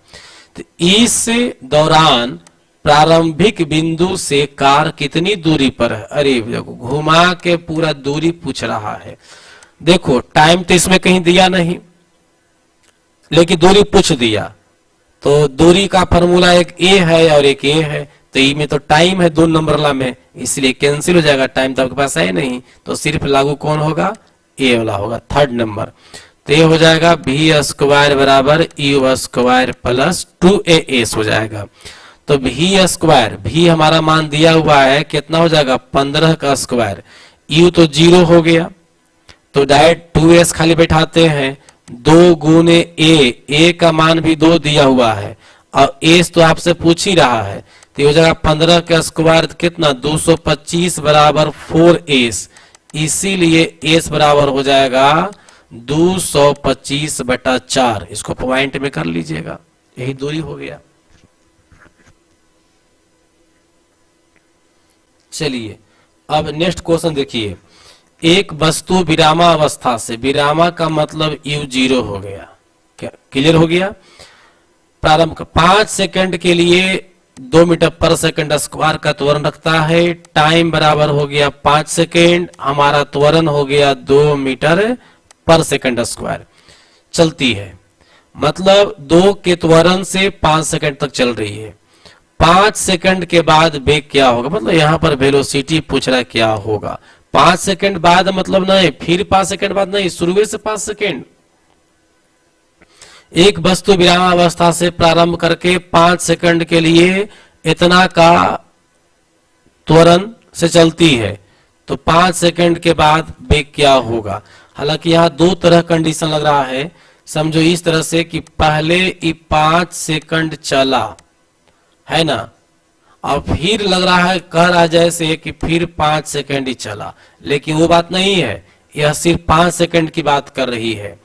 तो इस दौरान प्रारंभिक बिंदु से कार कितनी दूरी पर है? अरे देखो घुमा के पूरा दूरी पूछ रहा है। देखो टाइम तो इसमें कहीं दिया नहीं, लेकिन दूरी पूछ दिया। तो दूरी का फॉर्मूला एक ए है और एक ए है, तो ई में तो टाइम है 2 नंबर वाला में, इसलिए कैंसिल हो जाएगा। टाइम तो आपके पास है नहीं, तो सिर्फ लागू कौन होगा? ए वाला होगा, 3rd नंबर। तो ये हो जाएगा भी स्क्वायर बराबर यू स्क्वायर प्लस 2as हो जाएगा। तो भी स्क्वायर, भी हमारा मान दिया हुआ है कितना हो जाएगा? 15 का स्क्वायर। यू तो 0 हो गया, तो डायरेक्ट 2s खाली बैठाते हैं। 2 गुने ए का मान भी 2 दिया हुआ है और एस तो आपसे पूछ ही रहा है, तो ये हो जाएगा 15 का स्क्वायर कितना? 225 बराबर 4s, इसीलिए एस बराबर हो जाएगा 225/4। इसको पॉइंट में कर लीजिएगा, यही दूरी हो गया। चलिए अब नेक्स्ट क्वेश्चन देखिए। एक वस्तु विरामावस्था से, विरामा का मतलब u0 हो गया, क्या क्लियर हो गया? प्रारंभ 5 सेकंड के लिए 2 मीटर पर सेकंड स्क्वायर का त्वरण रखता है। टाइम बराबर हो गया 5 सेकंड, हमारा त्वरण हो गया 2 मीटर पर सेकंड स्क्वायर। चलती है मतलब 2 के त्वरण से 5 सेकंड तक चल रही है। 5 सेकंड के बाद वेग क्या होगा? मतलब यहाँ पर वेलोसिटी पूछ रहा है क्या होगा। 5 सेकंड बाद मतलब नहीं, फिर 5 सेकंड बाद नहीं, शुरू से 5 सेकंड। एक वस्तु विरामावस्था से प्रारंभ करके 5 सेकंड के लिए इतना का त्वरण से चलती है, तो 5 सेकंड के बाद वेग क्या होगा? हालांकि यहाँ 2 तरह कंडीशन लग रहा है। समझो इस तरह से कि पहले ये 5 सेकंड चला है ना, और फिर लग रहा है कह रहा जैसे कि फिर 5 सेकंड ही चला, लेकिन वो बात नहीं है, यह सिर्फ 5 सेकंड की बात कर रही है।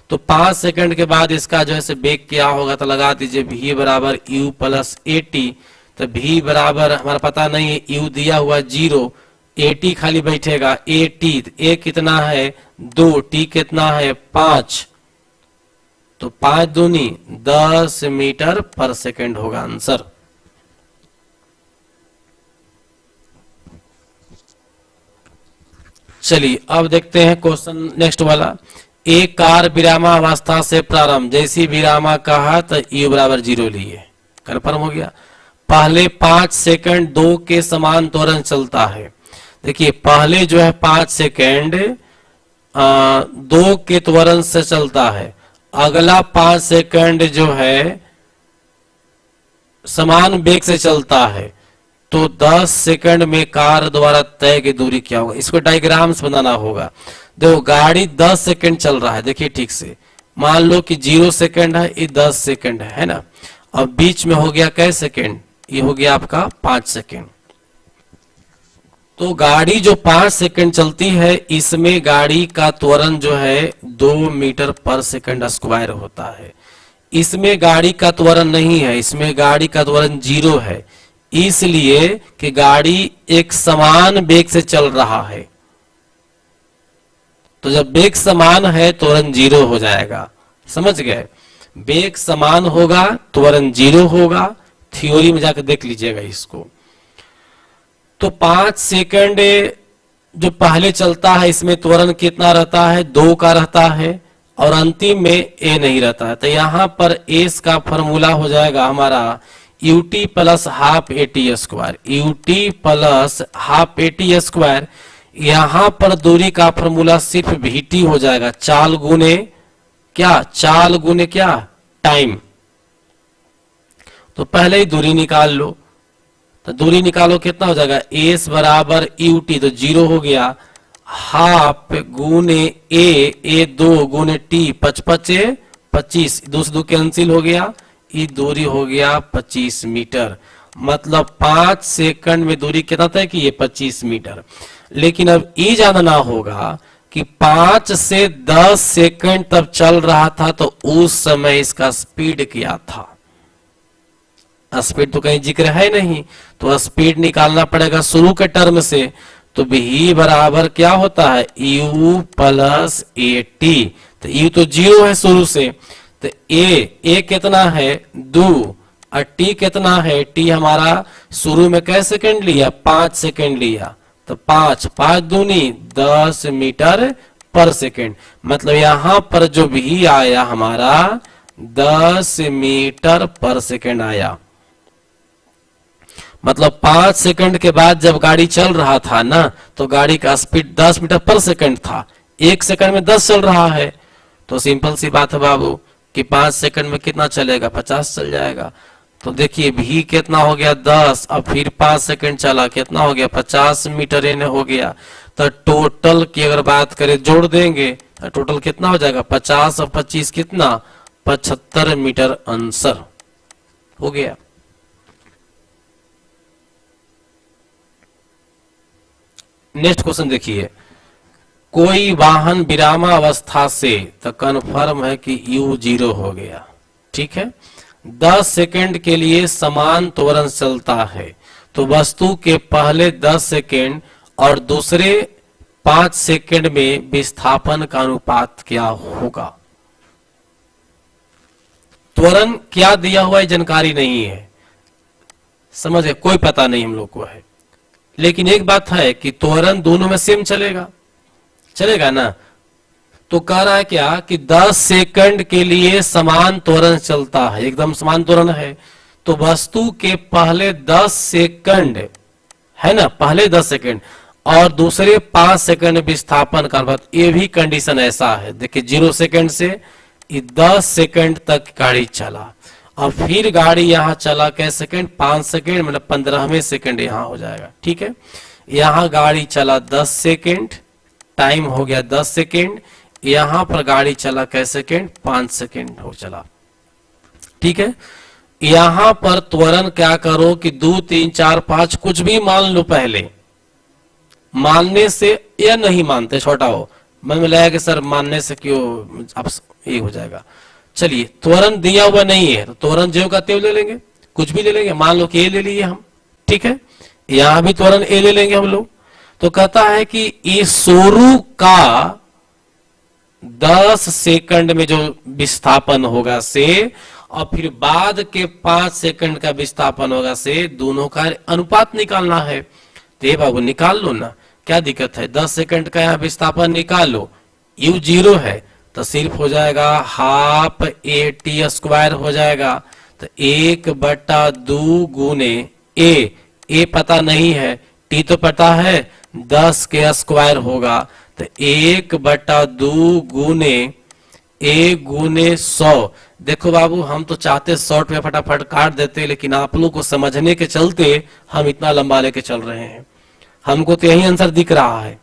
तो 5 सेकंड के बाद इसका जो है वेग क्या होगा? तो लगा दीजिए v बराबर u प्लस एटी। तो v बराबर हमारा पता नहीं है, u दिया हुआ 0, एटी खाली बैठेगा। एटी ए कितना है? 2, t कितना है? 5, तो 5 दूनी 10 मीटर पर सेकंड होगा आंसर। चलिए अब देखते हैं क्वेश्चन नेक्स्ट वाला। एक कार विरामावस्था से प्रारंभ, जैसी विरामा कहा तो यू बराबर 0 लिए, कन्फर्म हो गया। पहले 5 सेकंड 2 के समान त्वरण चलता है। देखिए पहले जो है 5 सेकंड 2 के त्वरण से चलता है, अगला 5 सेकंड जो है समान वेग से चलता है, तो 10 सेकंड में कार द्वारा तय की दूरी क्या होगा, इसको डायग्राम्स बनाना होगा। देखो गाड़ी 10 सेकंड चल रहा है, देखिए ठीक से, मान लो कि 0 सेकंड है, ये 10 सेकंड है ना। अब बीच में हो गया कै सेकंड, ये हो गया आपका 5 सेकंड। तो गाड़ी जो 5 सेकंड चलती है, इसमें गाड़ी का त्वरण जो है 2 मीटर पर सेकंड स्क्वायर होता है। इसमें गाड़ी का त्वरण नहीं है, इसमें गाड़ी का त्वरण 0 है, इसलिए कि गाड़ी एक समान वेग से चल रहा है। तो जब वेग समान है त्वरण 0 हो जाएगा, समझ गए। वेग समान होगा त्वरण 0 होगा, थ्योरी में जाकर देख लीजिएगा इसको। तो 5 सेकंड जो पहले चलता है, इसमें त्वरण कितना रहता है, 2 का रहता है, और अंतिम में ए नहीं रहता है। तो यहां पर एस का फॉर्मूला हो जाएगा हमारा ut plus half at square, ut plus half at square. यहां पर दूरी का फॉर्मूला सिर्फ vt हो जाएगा, चाल गुने क्या, चाल गुने क्या, टाइम। तो पहले ही दूरी निकाल लो, तो दूरी निकालो कितना हो जाएगा, एस बराबर ut, तो 0 हो गया, हाफ गुने ए 2 गुने टी, 5 25, 2 से 2 कैंसिल हो गया, ये दूरी हो गया 25 मीटर। मतलब 5 सेकंड में दूरी कितना तय की, ये 25 मीटर। लेकिन अब ये जानना होगा कि 5 से 10 सेकंड तब चल रहा था, तो उस समय इसका स्पीड क्या था। स्पीड तो कहीं जिक्र है नहीं, तो स्पीड निकालना पड़ेगा शुरू के टर्म से। तो v बराबर क्या होता है, u प्लस ए टी। तो u तो 0 है शुरू से, तो a कितना है 2, और t कितना है, t हमारा शुरू में कै सेकंड लिया, 5 सेकंड लिया। तो 5 दूनी 10 मीटर पर सेकंड। मतलब यहां पर जो भी आया हमारा 10 मीटर पर सेकंड आया। मतलब 5 सेकंड के बाद जब गाड़ी चल रहा था ना, तो गाड़ी का स्पीड 10 मीटर पर सेकंड था। 1 सेकंड में 10 चल रहा है, तो सिंपल सी बात है बाबू कि 5 सेकंड में कितना चलेगा, 50 चल जाएगा। तो देखिए भी कितना हो गया 10, अब फिर 5 सेकंड चला, कितना हो गया 50 मीटर एने हो गया। तो टोटल की अगर बात करें जोड़ देंगे तो टोटल कितना हो जाएगा, 50 और 25 कितना, 75 मीटर आंसर हो गया। नेक्स्ट क्वेश्चन देखिए, कोई वाहन विरामावस्था से, तो कन्फर्म है कि u 0 हो गया, ठीक है। 10 सेकंड के लिए समान त्वरण चलता है, तो वस्तु के पहले 10 सेकंड और दूसरे 5 सेकंड में विस्थापन का अनुपात क्या होगा। त्वरण क्या दिया हुआ है जानकारी नहीं है, समझे, कोई पता नहीं हम लोग को है। लेकिन एक बात है कि त्वरण दोनों में सेम चलेगा, चलेगा ना। तो कह रहा है क्या कि 10 सेकंड के लिए समान त्वरण चलता है, एकदम समान त्वरण है। तो वस्तु के पहले 10 सेकंड है ना, पहले 10 सेकंड और दूसरे 5 सेकंड विस्थापन का अनुपात, ये भी कंडीशन ऐसा है। देखिए 0 सेकंड से 10 सेकंड तक गाड़ी चला, और फिर गाड़ी यहां चला कैसे सेकंड, 5 सेकंड, मतलब 15वें सेकंड यहां हो जाएगा, ठीक है। यहां गाड़ी चला 10 सेकंड, टाइम हो गया 10 सेकंड। यहां पर गाड़ी चला कैसे सेकंड, 5 सेकंड हो चला, ठीक है। यहां पर त्वरण क्या करो कि 2 3 4 5 कुछ भी मान लो, पहले मानने से या नहीं मानते छोटा हो, मन में लगा कि सर मानने से क्यों अब ये हो जाएगा। चलिए त्वरण दिया हुआ नहीं है, तो त्वरण जो का त्यों ले लेंगे, कुछ भी ले लेंगे। मान लो कि ए ले लिए हम, ठीक है, यहां भी त्वरण ए ले लेंगे हम लोग। तो कहता है कि ये शुरू का 10 सेकंड में जो विस्थापन होगा से और फिर बाद के 5 सेकंड का विस्थापन होगा से, दोनों का अनुपात निकालना है। तो ये बाबू निकाल लो ना, क्या दिक्कत है। 10 सेकंड का यहाँ विस्थापन निकाल लो, u 0 है तो सिर्फ हो जाएगा हाफ ए टी स्क्वायर हो जाएगा। तो 1/2 गुने ए पता नहीं है, टी तो पता है, 10 के स्क्वायर होगा। तो 1/2 गुने ए गुने 100। देखो बाबू, हम तो चाहते शॉर्ट में फटाफट काट देते, लेकिन आप लोग को समझने के चलते हम इतना लंबा लेके चल रहे हैं। हमको तो यही आंसर दिख रहा है।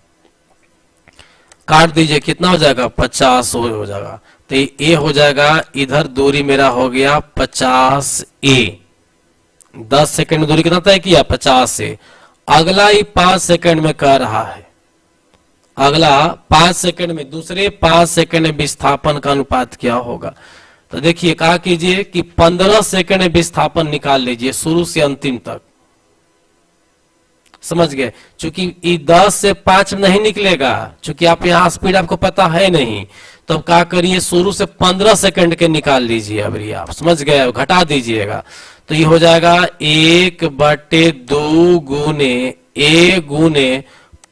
काट दीजिए, कितना हो जाएगा, 50 हो जाएगा। तो ए हो जाएगा, इधर दूरी मेरा हो गया 50 ए। 10 सेकंड में दूरी कितना तय किया, 50 से। अगला ही 5 सेकंड में कर रहा है, अगला 5 सेकंड में, दूसरे 5 सेकंड में विस्थापन का अनुपात क्या होगा। तो देखिए, कहा कीजिए कि 15 सेकंड में विस्थापन निकाल लीजिए शुरू से अंतिम तक। समझ गए, चूंकि 10 से 5 नहीं निकलेगा, चूंकि आप यहाँ स्पीड आपको पता है नहीं, तो अब क्या करिए, शुरू से 15 सेकंड के निकाल लीजिए। अब ये आप समझ गए, घटा दीजिएगा। तो ये हो जाएगा 1/2 गुने ए गुने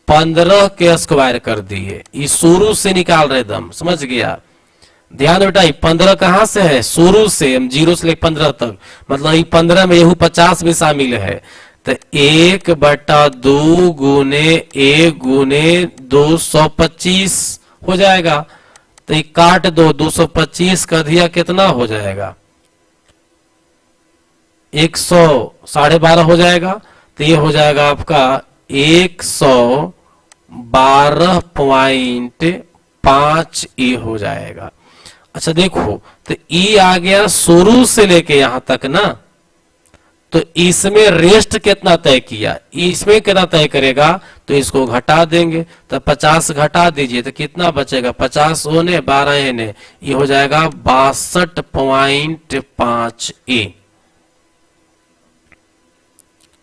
15 के स्क्वायर कर दिए। ये शुरू से निकाल रहे दम, समझ गया। ध्यान बेटा, 15 कहां से है, शुरू से, हम 0 से लेकर 15 तक, मतलब ये 15 में यहू 50 भी शामिल है। तो 1/2 गुने ए गुने 225 हो जाएगा। तो ये काट दो, 225 का दिया कितना हो जाएगा, 112.5 हो जाएगा। तो ये हो जाएगा आपका 112.5 ए हो जाएगा। अच्छा देखो, तो ई आ गया शुरू से लेके यहां तक ना, तो इसमें रेस्ट कितना तय किया, इसमें कितना तय करेगा, तो इसको घटा देंगे। तो 50 घटा दीजिए तो कितना बचेगा, 50 होने 12 ने, ये हो जाएगा 62.5 ए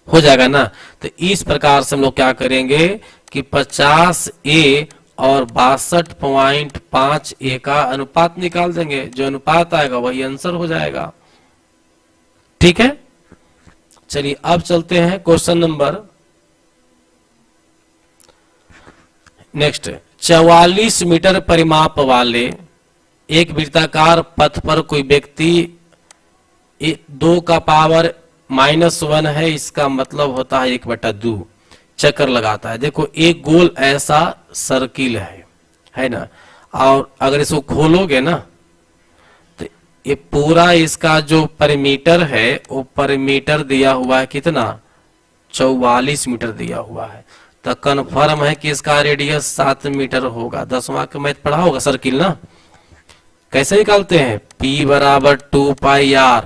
हो जाएगा ना। तो इस प्रकार से हम लोग क्या करेंगे कि 50 ए और 62.5 ए का अनुपात निकाल देंगे। जो अनुपात आएगा वही आंसर हो जाएगा। ठीक है, चलिए अब चलते हैं क्वेश्चन नंबर नेक्स्ट। 44 मीटर परिमाप वाले एक वृत्ताकार पथ पर कोई व्यक्ति 2 का पावर -1 है, इसका मतलब होता है 1/2 चक्कर लगाता है। देखो, एक गोल ऐसा सर्किल है ना, और अगर इसको खोलोगे ना तो ये पूरा इसका जो परिमीटर है वो परिमीटर दिया हुआ है कितना, 44 मीटर दिया हुआ है। तो कन्फर्म है कि इसका रेडियस 7 मीटर होगा। 10वां का मैथ पढ़ा होगा सर्किल ना, कैसे निकालते हैं, P बराबर 2πr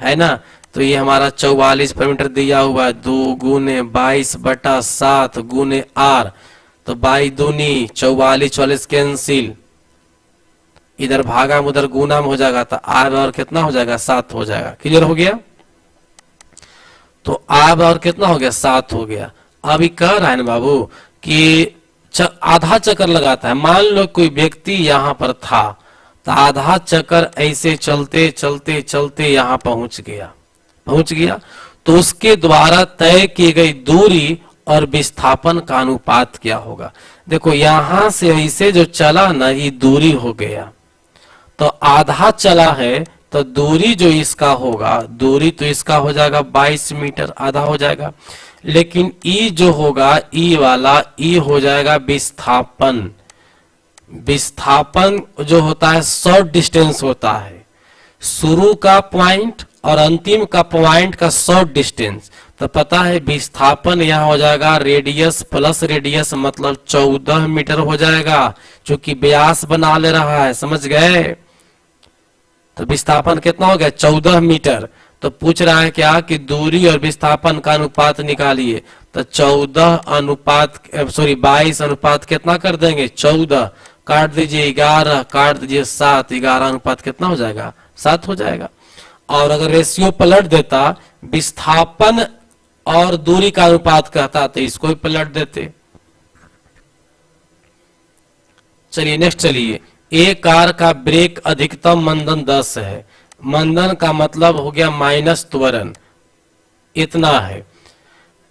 है ना। तो ये हमारा 44 मीटर दिया हुआ है, 2 गुने 22/7 गुने r, तो 22 दूनी 44, 44 कैंसिल, इधर भागा उधर गुना में हो जाएगा, तो r और कितना हो जाएगा, 7 हो जाएगा। क्लियर हो गया, तो r और कितना हो गया, 7 हो गया। अभी कह रहा है ना बाबू कि आधा चक्कर लगाता है। मान लो कोई व्यक्ति यहां पर था, तो आधा चक्कर ऐसे चलते चलते चलते यहां पहुंच गया, तो उसके द्वारा तय की गई दूरी और विस्थापन का अनुपात क्या होगा। देखो, यहां से ऐसे जो चला ना, ये दूरी हो गया, तो आधा चला है, तो दूरी जो इसका होगा, दूरी तो इसका हो जाएगा 22 मीटर, आधा हो जाएगा। लेकिन ई जो होगा, ई वाला, ई हो जाएगा विस्थापन। विस्थापन जो होता है शॉर्ट डिस्टेंस होता है, शुरू का पॉइंट और अंतिम का पॉइंट का शॉर्ट डिस्टेंस। तो पता है विस्थापन यहाँ हो जाएगा रेडियस प्लस रेडियस, मतलब 14 मीटर हो जाएगा, क्योंकि व्यास बना ले रहा है। समझ गए, तो विस्थापन कितना हो गया, 14 मीटर। तो पूछ रहा है क्या कि दूरी और विस्थापन का अनुपात निकालिए। तो 22 अनुपात कितना कर देंगे, 14 काट दीजिए 11, काट दीजिए 7, 11 अनुपात कितना हो जाएगा, 7 हो जाएगा। और अगर रेशियो पलट देता, विस्थापन और दूरी का अनुपात कहता, तो इसको भी पलट देते। चलिए नेक्स्ट, चलिए एक कार का ब्रेक अधिकतम मंदन 10 है। मंदन का मतलब हो गया माइनस त्वरण, इतना है।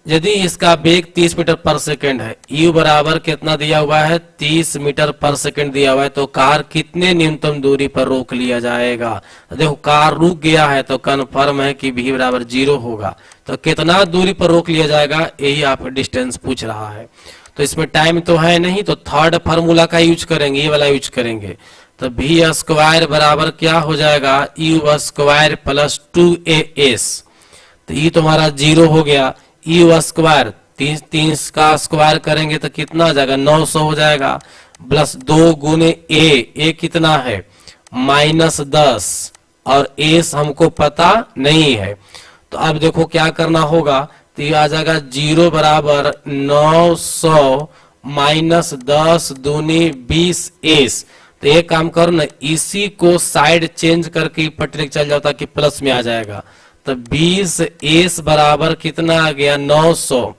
यदि इसका वेग 30 मीटर पर सेकंड है, u बराबर कितना दिया हुआ है, 30 मीटर पर सेकंड दिया हुआ है, तो कार कितने न्यूनतम दूरी पर रोक लिया जाएगा। देखो कार रुक गया है तो कन्फर्म है कि v बराबर 0 होगा, तो कितना दूरी पर रोक लिया जाएगा, यही आप डिस्टेंस पूछ रहा है। तो इसमें टाइम तो है नहीं, तो थर्ड फार्मूला का यूज करेंगे, ये वाला यूज करेंगे। तो v स्क्वायर बराबर क्या हो जाएगा, u स्क्वायर प्लस 2as। तो ये तुम्हारा 0 हो गया। यू स्क्वायर 30 का स्क्वायर करेंगे तो कितना आ जाएगा, 900 हो जाएगा, प्लस 2 गुने ए कितना है, -10, और एस हमको पता नहीं है। तो अब देखो क्या करना होगा, तो ये आ जाएगा 0 बराबर 900 माइनस 10 दूनी 20 एस। तो एक काम करो ना, इसी को साइड चेंज करके पटरी चल जाओ ताकि प्लस में आ जाएगा। तो 20 एस बराबर कितना आ गया, 900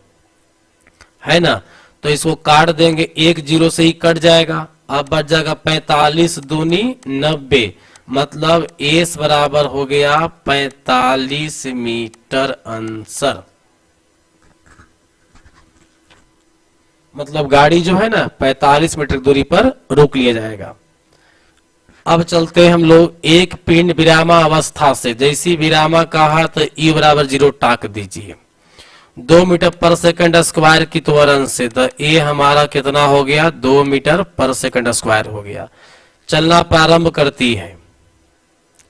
है ना। तो इसको काट देंगे, एक 0 से ही कट जाएगा, अब बच जाएगा 45 दूनी 90, मतलब एस बराबर हो गया 45 मीटर आंसर। मतलब गाड़ी जो है ना 45 मीटर दूरी पर रोक लिया जाएगा। अब चलते हैं हम लोग एक पिंड विरामा अवस्था से, जैसी विरामा कहा तो ई बराबर 0 टाक दीजिए। 2 मीटर पर सेकंड स्क्वायर की त्वरण से, तो ए हमारा कितना हो गया, 2 मीटर पर सेकंड स्क्वायर हो गया। चलना प्रारंभ करती है,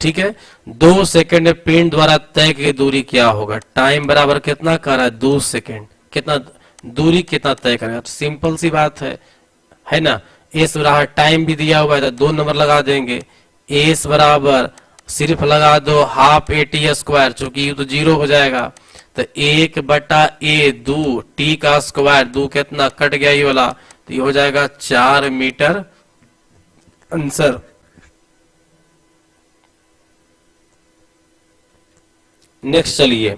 ठीक है। 2 सेकंड में पिंड द्वारा तय की दूरी क्या होगा, टाइम बराबर कितना कर रहा है, 2 सेकंड, कितना दूरी कितना तय करेगा। सिंपल सी बात है ना। एस बराबर टाइम भी दिया हुआ है तो 2 नंबर लगा देंगे। एस बराबर सिर्फ लगा दो हाफ ए टी स्क्वायर, चूंकि ये तो 0 हो जाएगा, तो 1/2 टी का स्क्वायर, 2 कितना कट गया ये वाला, तो ये हो जाएगा 4 मीटर आंसर। नेक्स्ट चलिए,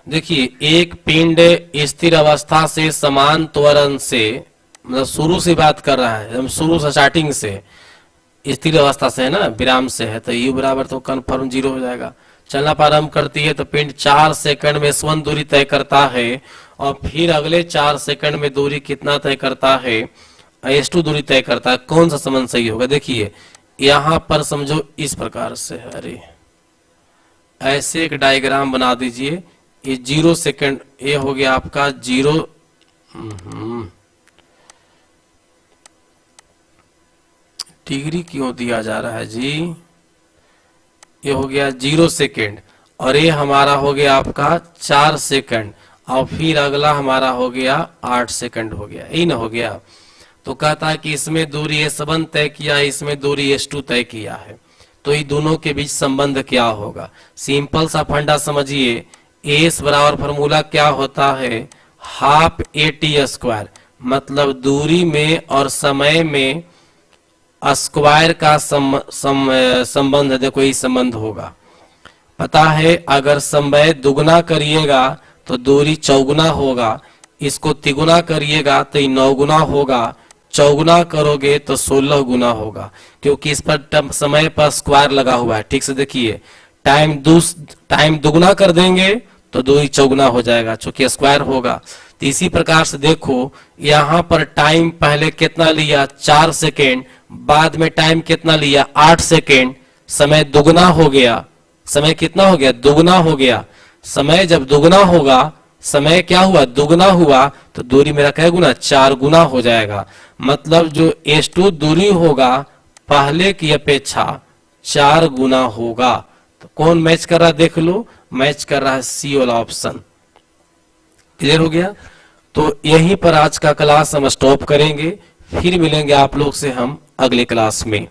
देखिए एक पिंड स्थिर अवस्था से समान त्वरण से, मतलब शुरू से बात कर रहा है, हम शुरू से स्टार्टिंग से, स्थिर अवस्था से है ना, विराम से है, तो यू बराबर तो कन्फर्म 0 हो जाएगा। चलना प्रारंभ करती है तो पिंड 4 सेकंड में S1 दूरी तय करता है, और फिर अगले 4 सेकंड में दूरी कितना तय करता है, S2 दूरी तय करता है। कौन सा संबंध सही होगा, देखिए यहां पर समझो इस प्रकार से है, अरे ऐसे एक डायग्राम बना दीजिए। ये 0 सेकंड, ये हो गया आपका 0, डिग्री क्यों दिया जा रहा है जी, ये हो गया 0 सेकेंड, और ये हमारा हो गया आपका 4 सेकंड, और फिर अगला हमारा हो गया 8 सेकंड हो गया, यही ना हो गया। तो कहता है कि इसमें दूरी S1 तय किया है, इसमें दूरी S2 तय किया है, तो ये दोनों के बीच संबंध क्या होगा। सिंपल सा फंडा समझिए, एस बराबर फॉर्मूला क्या होता है, हाफ ए टी स्क्वायर, मतलब दूरी में और समय में स्क्वायर का संबंध, देखो ये संबंध होगा। पता है अगर समय दुगुना करिएगा तो दूरी चौगुना होगा, इसको तिगुना करिएगा तो ये 9 गुना होगा, चौगुना करोगे तो 16 गुना होगा, क्योंकि इस पर समय पर स्क्वायर लगा हुआ है। ठीक से देखिए, टाइम दुगुना कर देंगे तो दूरी चौगुना हो जाएगा, चूंकि स्क्वायर होगा। तो इसी प्रकार से देखो यहाँ पर टाइम पहले कितना लिया, 4 सेकेंड, बाद में टाइम कितना लिया, 8 सेकेंड, समय दुगुना हो गया। समय कितना हो गया, दुगुना हो गया। समय जब दुगुना होगा, समय क्या हुआ, दुगुना हुआ, तो दूरी मेरा क्या गुना, 4 गुना हो जाएगा। मतलब जो S2 दूरी होगा पहले की अपेक्षा 4 गुना होगा। तो कौन मैच कर रहा है, देख लो, मैच कर रहा है सी वाला ऑप्शन। क्लियर हो गया। तो यहीं पर आज का क्लास हम स्टॉप करेंगे, फिर मिलेंगे आप लोग से हम अगले क्लास में।